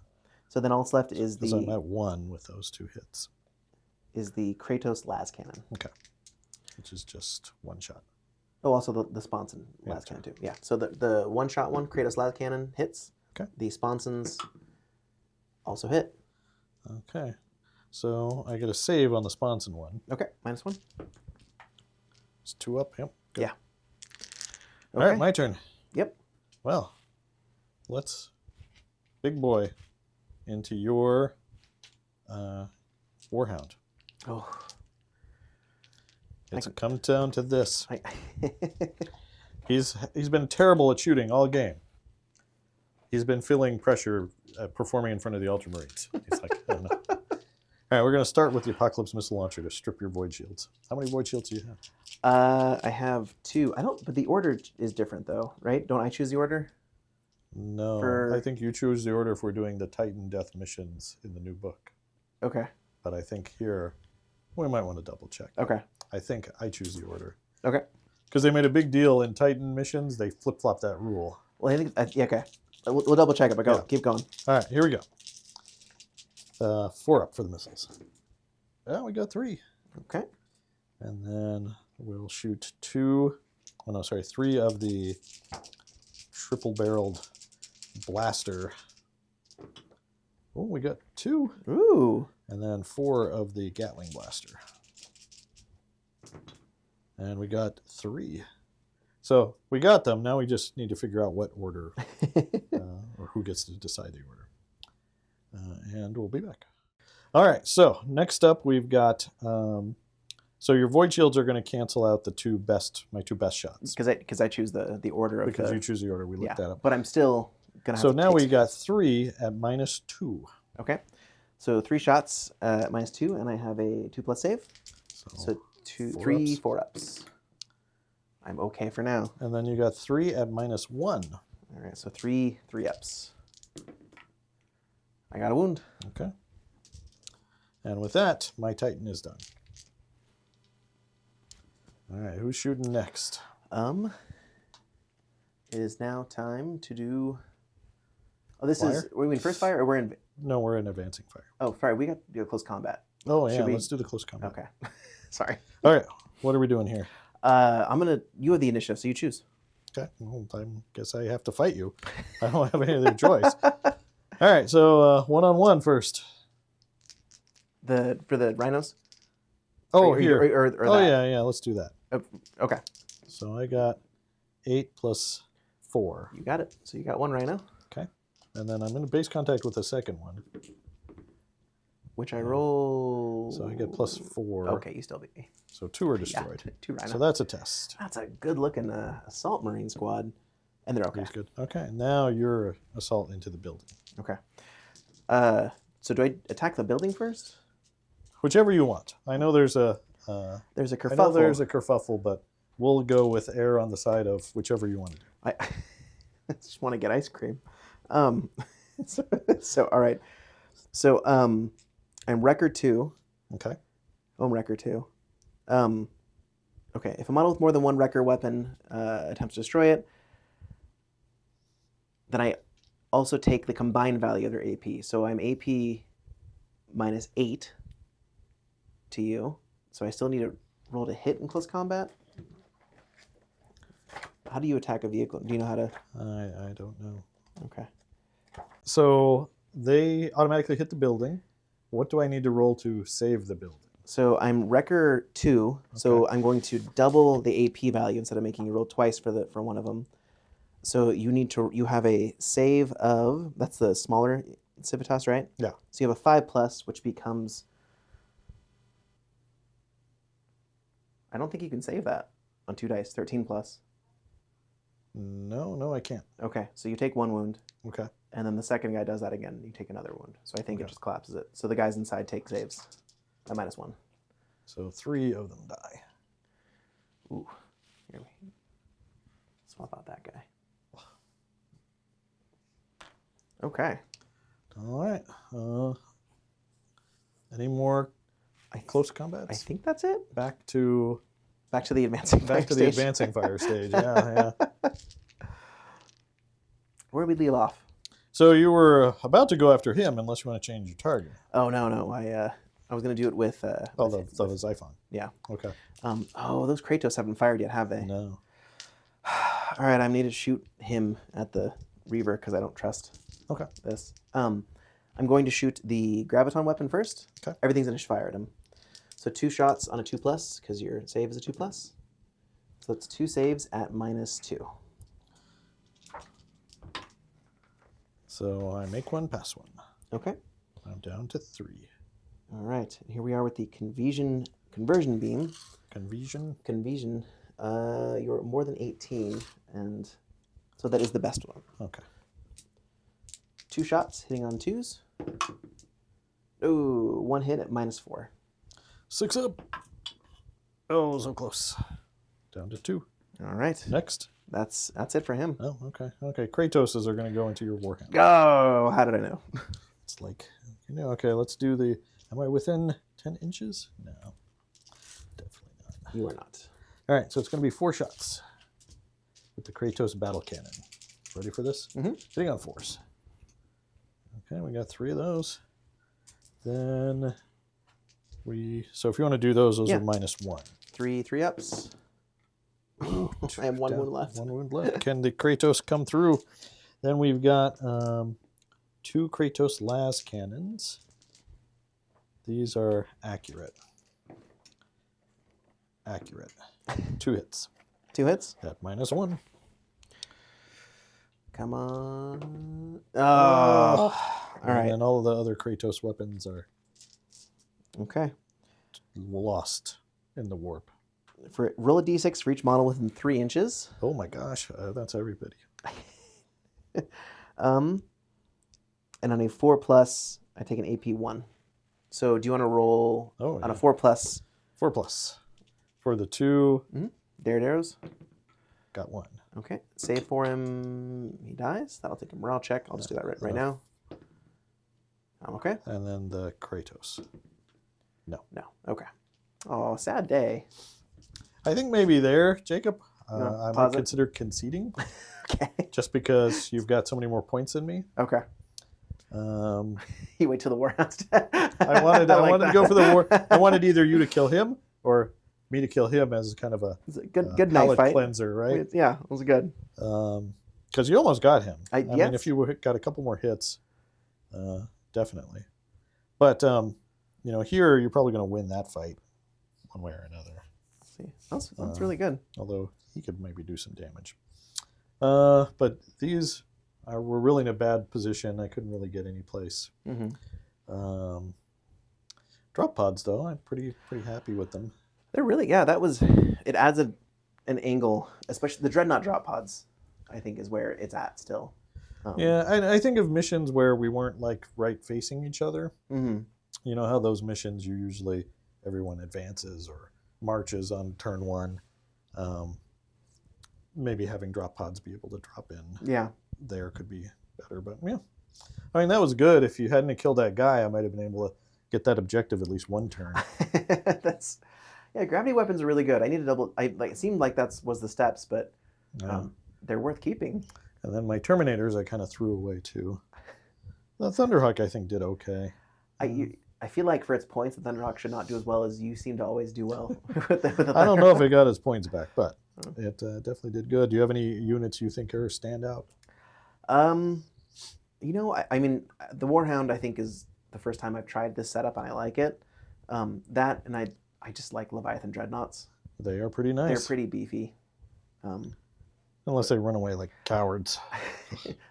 So then all that's left is Because I'm at 1 with those 2 hits. Is the Kratos las cannon. Okay. Which is just 1 shot. Oh, also the Sponson las cannon too. Yeah. So the 1-shot one, Kratos las cannon hits. Okay. The Sponsons also hit. Okay. So I get a save on the Sponson one. Okay. -1. It's 2 up. Yep. Good. Yeah. All Okay. right, my turn. Yep. Well, let's big boy into your Warhound. Oh. It's come down to this. I He's been terrible at shooting all game. He's been feeling pressure performing in front of the Ultramarines. He's like, I don't know. All right, we're going to start with the Apocalypse Missile Launcher to strip your Void Shields. How many Void Shields do you have? I have 2. I don't. But the order is different though, right? Don't I choose the order? No, I think you choose the order if we're doing the Titan Death missions in the new book. Okay. But I think here, we might want to double check. Okay. I think I choose the order. Okay. Because they made a big deal in Titan missions. They flip-flop that rule. Well, I think yeah, okay. We'll double check it, but go. Yeah. Keep going. All right, here we go. 4 up for the missiles. Yeah, we got 3. Okay. And then we'll shoot 3 of the triple-barreled blaster. Oh, we got 2. Ooh. And then 4 of the Gatling blaster. And we got 3. So we got them. Now we just need to figure out what order or who gets to decide the order. And we'll be back. All right. So next up, we've got. So your Void Shields are going to cancel out my 2 best shots. Because I choose the order of because you choose the order. We looked that up. But I'm still gonna have So to now take we got 3 at -2. Okay. So 3 shots at -2, and I have a 2+ save. So 3 4-ups. I'm okay for now. And then you got 3 at -1. All right. So 3 3-ups. I got a wound. Okay. And with that, my Titan is done. All right, who's shooting next? It is now time to do. Oh, this is. Fire? Are we in first fire or we're in? No, we're in advancing fire. Oh, sorry. We got to do a close combat. Oh yeah, Should we- let's do the close combat. Okay. Sorry. All right, what are we doing here? I'm gonna. You have the initiative, so you choose. Okay, well, I guess I have to fight you. I don't have any other choice. All right, so one-on-one first. For the rhinos. Oh, Or- here. or Oh that. yeah, let's do that. Okay. So I got 8 plus 4. You got it. So you got one rhino, Okay, and then I'm in base contact with the second one. which I roll. So I get plus 4. Okay, you still beat me. So 2 are Yeah, destroyed. 2 rhino. So that's a test. That's a good looking assault marine squad, and they're okay. He's good. Okay, now you're assault into the building. Okay. So do I attack the building first? Whichever you want. I know there's a. There's a I know kerfuffle. there's a kerfuffle, but we'll go with err on the side of whichever you want to do. I just want to get ice cream. So all right. So I'm record 2. Okay. Home record 2. Okay. If a model with more than one wrecker weapon attempts to destroy it, then I also take the combined value of their AP. So I'm AP minus 8 to you. So I still need to roll to hit in close combat. How do you attack a vehicle? Do you know how to? I don't know. Okay. So they automatically hit the building. What do I need to roll to save the building? So I'm wrecker 2. So Okay. I'm going to double the AP value instead of making you roll twice for one of them. So you have a save of, that's the smaller Civitas, right? Yeah. So you have a 5+, which becomes, I don't think you can save that on 2 dice, 13+. No, I can't. Okay, so you take 1 wound, Okay. and then the second guy does that again, and you take another wound. So I think it Okay. just collapses it. So the guys inside take saves at -1. So 3 of them die. Ooh, here we swap out that guy. Okay. All right. Any more close combats? I think that's it. Back to Back to the advancing fire the stage. advancing fire stage. Yeah. Where did we leave off? So you were about to go after him, unless you want to change your target. Oh no! I was gonna do it with. The Xiphon. Yeah. Okay. Oh, those Kratos haven't fired yet, have they? No. All right, I need to shoot him at the Reaver because I don't trust Okay. this. I'm going to shoot the graviton weapon first. Okay. Everything's initial fire at him. So 2 shots on a 2+, because your save is a 2+. So it's 2 saves at -2. So I make 1, pass 1. Okay. I'm down to 3. All right. And here we are with the conversion beam. Conversion. You're more than 18, and so that is the best one. Okay. 2 shots hitting on 2s. Ooh, 1 hit at -4. 6 up. Oh, so close. Down to 2. All right. Next. That's it for him. Oh, okay. Okay. Kratoses are going to go into your warhammer. Oh, how did I know? It's like, okay, let's do the. Am I within 10 inches? No. Definitely not. You are not. All right, so it's going to be 4 shots with the Kratos battle cannon. Ready for this? Mm-hmm. Hitting on 4s. Okay, we got 3 of those. Then so if you want to do those Yeah. are -1. 3 ups. I have 1 wound left. 1 wound left. Can the Kratos come through? Then we've got 2 Kratos las cannons. These are accurate. 2 hits 2 hits. at -1. Come on. Oh. All right. And all of the other Kratos weapons are Okay. lost in the warp. Roll a d6 for each model within 3 inches. Oh my gosh, that's everybody. And on a 4+, I take an AP 1. So do you want to roll on a 4+? 4+. For the 2, Dared arrows. got 1. Okay. Save for him. He dies. That'll take a morale check. I'll just do that right now. Okay. And then the Kratos. No. Okay. Oh, sad day. I think maybe there, Jacob, I pause might it? consider conceding. Okay. just because you've got so many more points than me. Okay. You wait till the warhound's dead. I wanted like to that. go for the war. I wanted either you to kill him or me to kill him as kind of a It's a good night palate fight. cleanser, right? Yeah, it was good. Because you almost got him. I Yes. mean, if you got a couple more hits, definitely. But here you're probably going to win that fight one way or another. Let's see, that's really good. Although he could maybe do some damage. But these were really in a bad position. I couldn't really get any place. Mm-hmm. Drop pods, though, I'm pretty happy with them. They're really, it adds an angle, especially the Dreadnought drop pods, I think is where it's at still. I think of missions where we weren't like right facing each other. Mm-hmm. You know how those missions everyone advances or marches on turn one. Maybe having drop pods be able to drop in there could be better. But yeah, I mean, that was good. If you hadn't killed that guy, I might have been able to get that objective at least one turn. Gravity weapons are really good. I need to double. It seemed like was the steps, but they're worth keeping. And then my Terminators, I kind of threw away too. The Thunderhawk, I think, did okay. I feel like for its points, the Thunderhawk should not do as well as you seem to always do well. with the I don't know if it got its points back, but it definitely did good. Do you have any units you think are standout? I mean, the Warhound, I think, is the first time I've tried this setup, and I like it. That, and I just like Leviathan Dreadnoughts. They are pretty nice. They're pretty beefy. Unless they run away like cowards.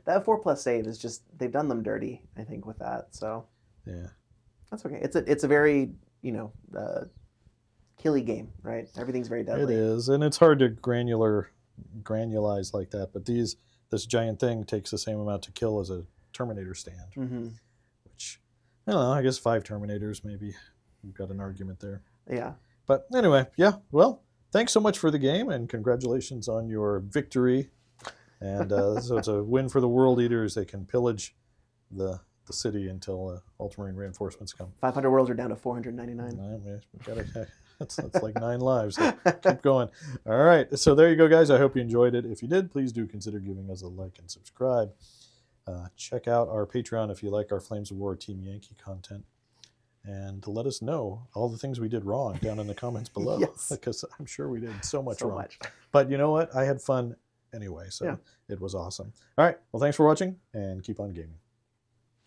That 4+ save is just, they've done them dirty, I think, with that. So yeah, that's okay. It's a very, killy game, right? Everything's very deadly. it is, and it's hard to granulize like that. But this giant thing takes the same amount to kill as a Terminator stand. Mm-hmm. Which, I don't know, I guess 5 Terminators maybe. We've got an argument there. Yeah. But anyway, yeah, well, thanks so much for the game, and congratulations on your victory. And so it's a win for the World Eaters. They can pillage the city until Ultramarine reinforcements come. 500 worlds are down to 499. That's like 9 lives. So keep going. All right, so there you go, guys. I hope you enjoyed it. If you did, please do consider giving us a like and subscribe. Check out our Patreon if you like our Flames of War Team Yankee content. And to let us know all the things we did wrong down in the comments below. Yes. Because I'm sure we did so much wrong. Much. But you know what? I had fun anyway, so it was awesome. All right, well, thanks for watching, and keep on gaming.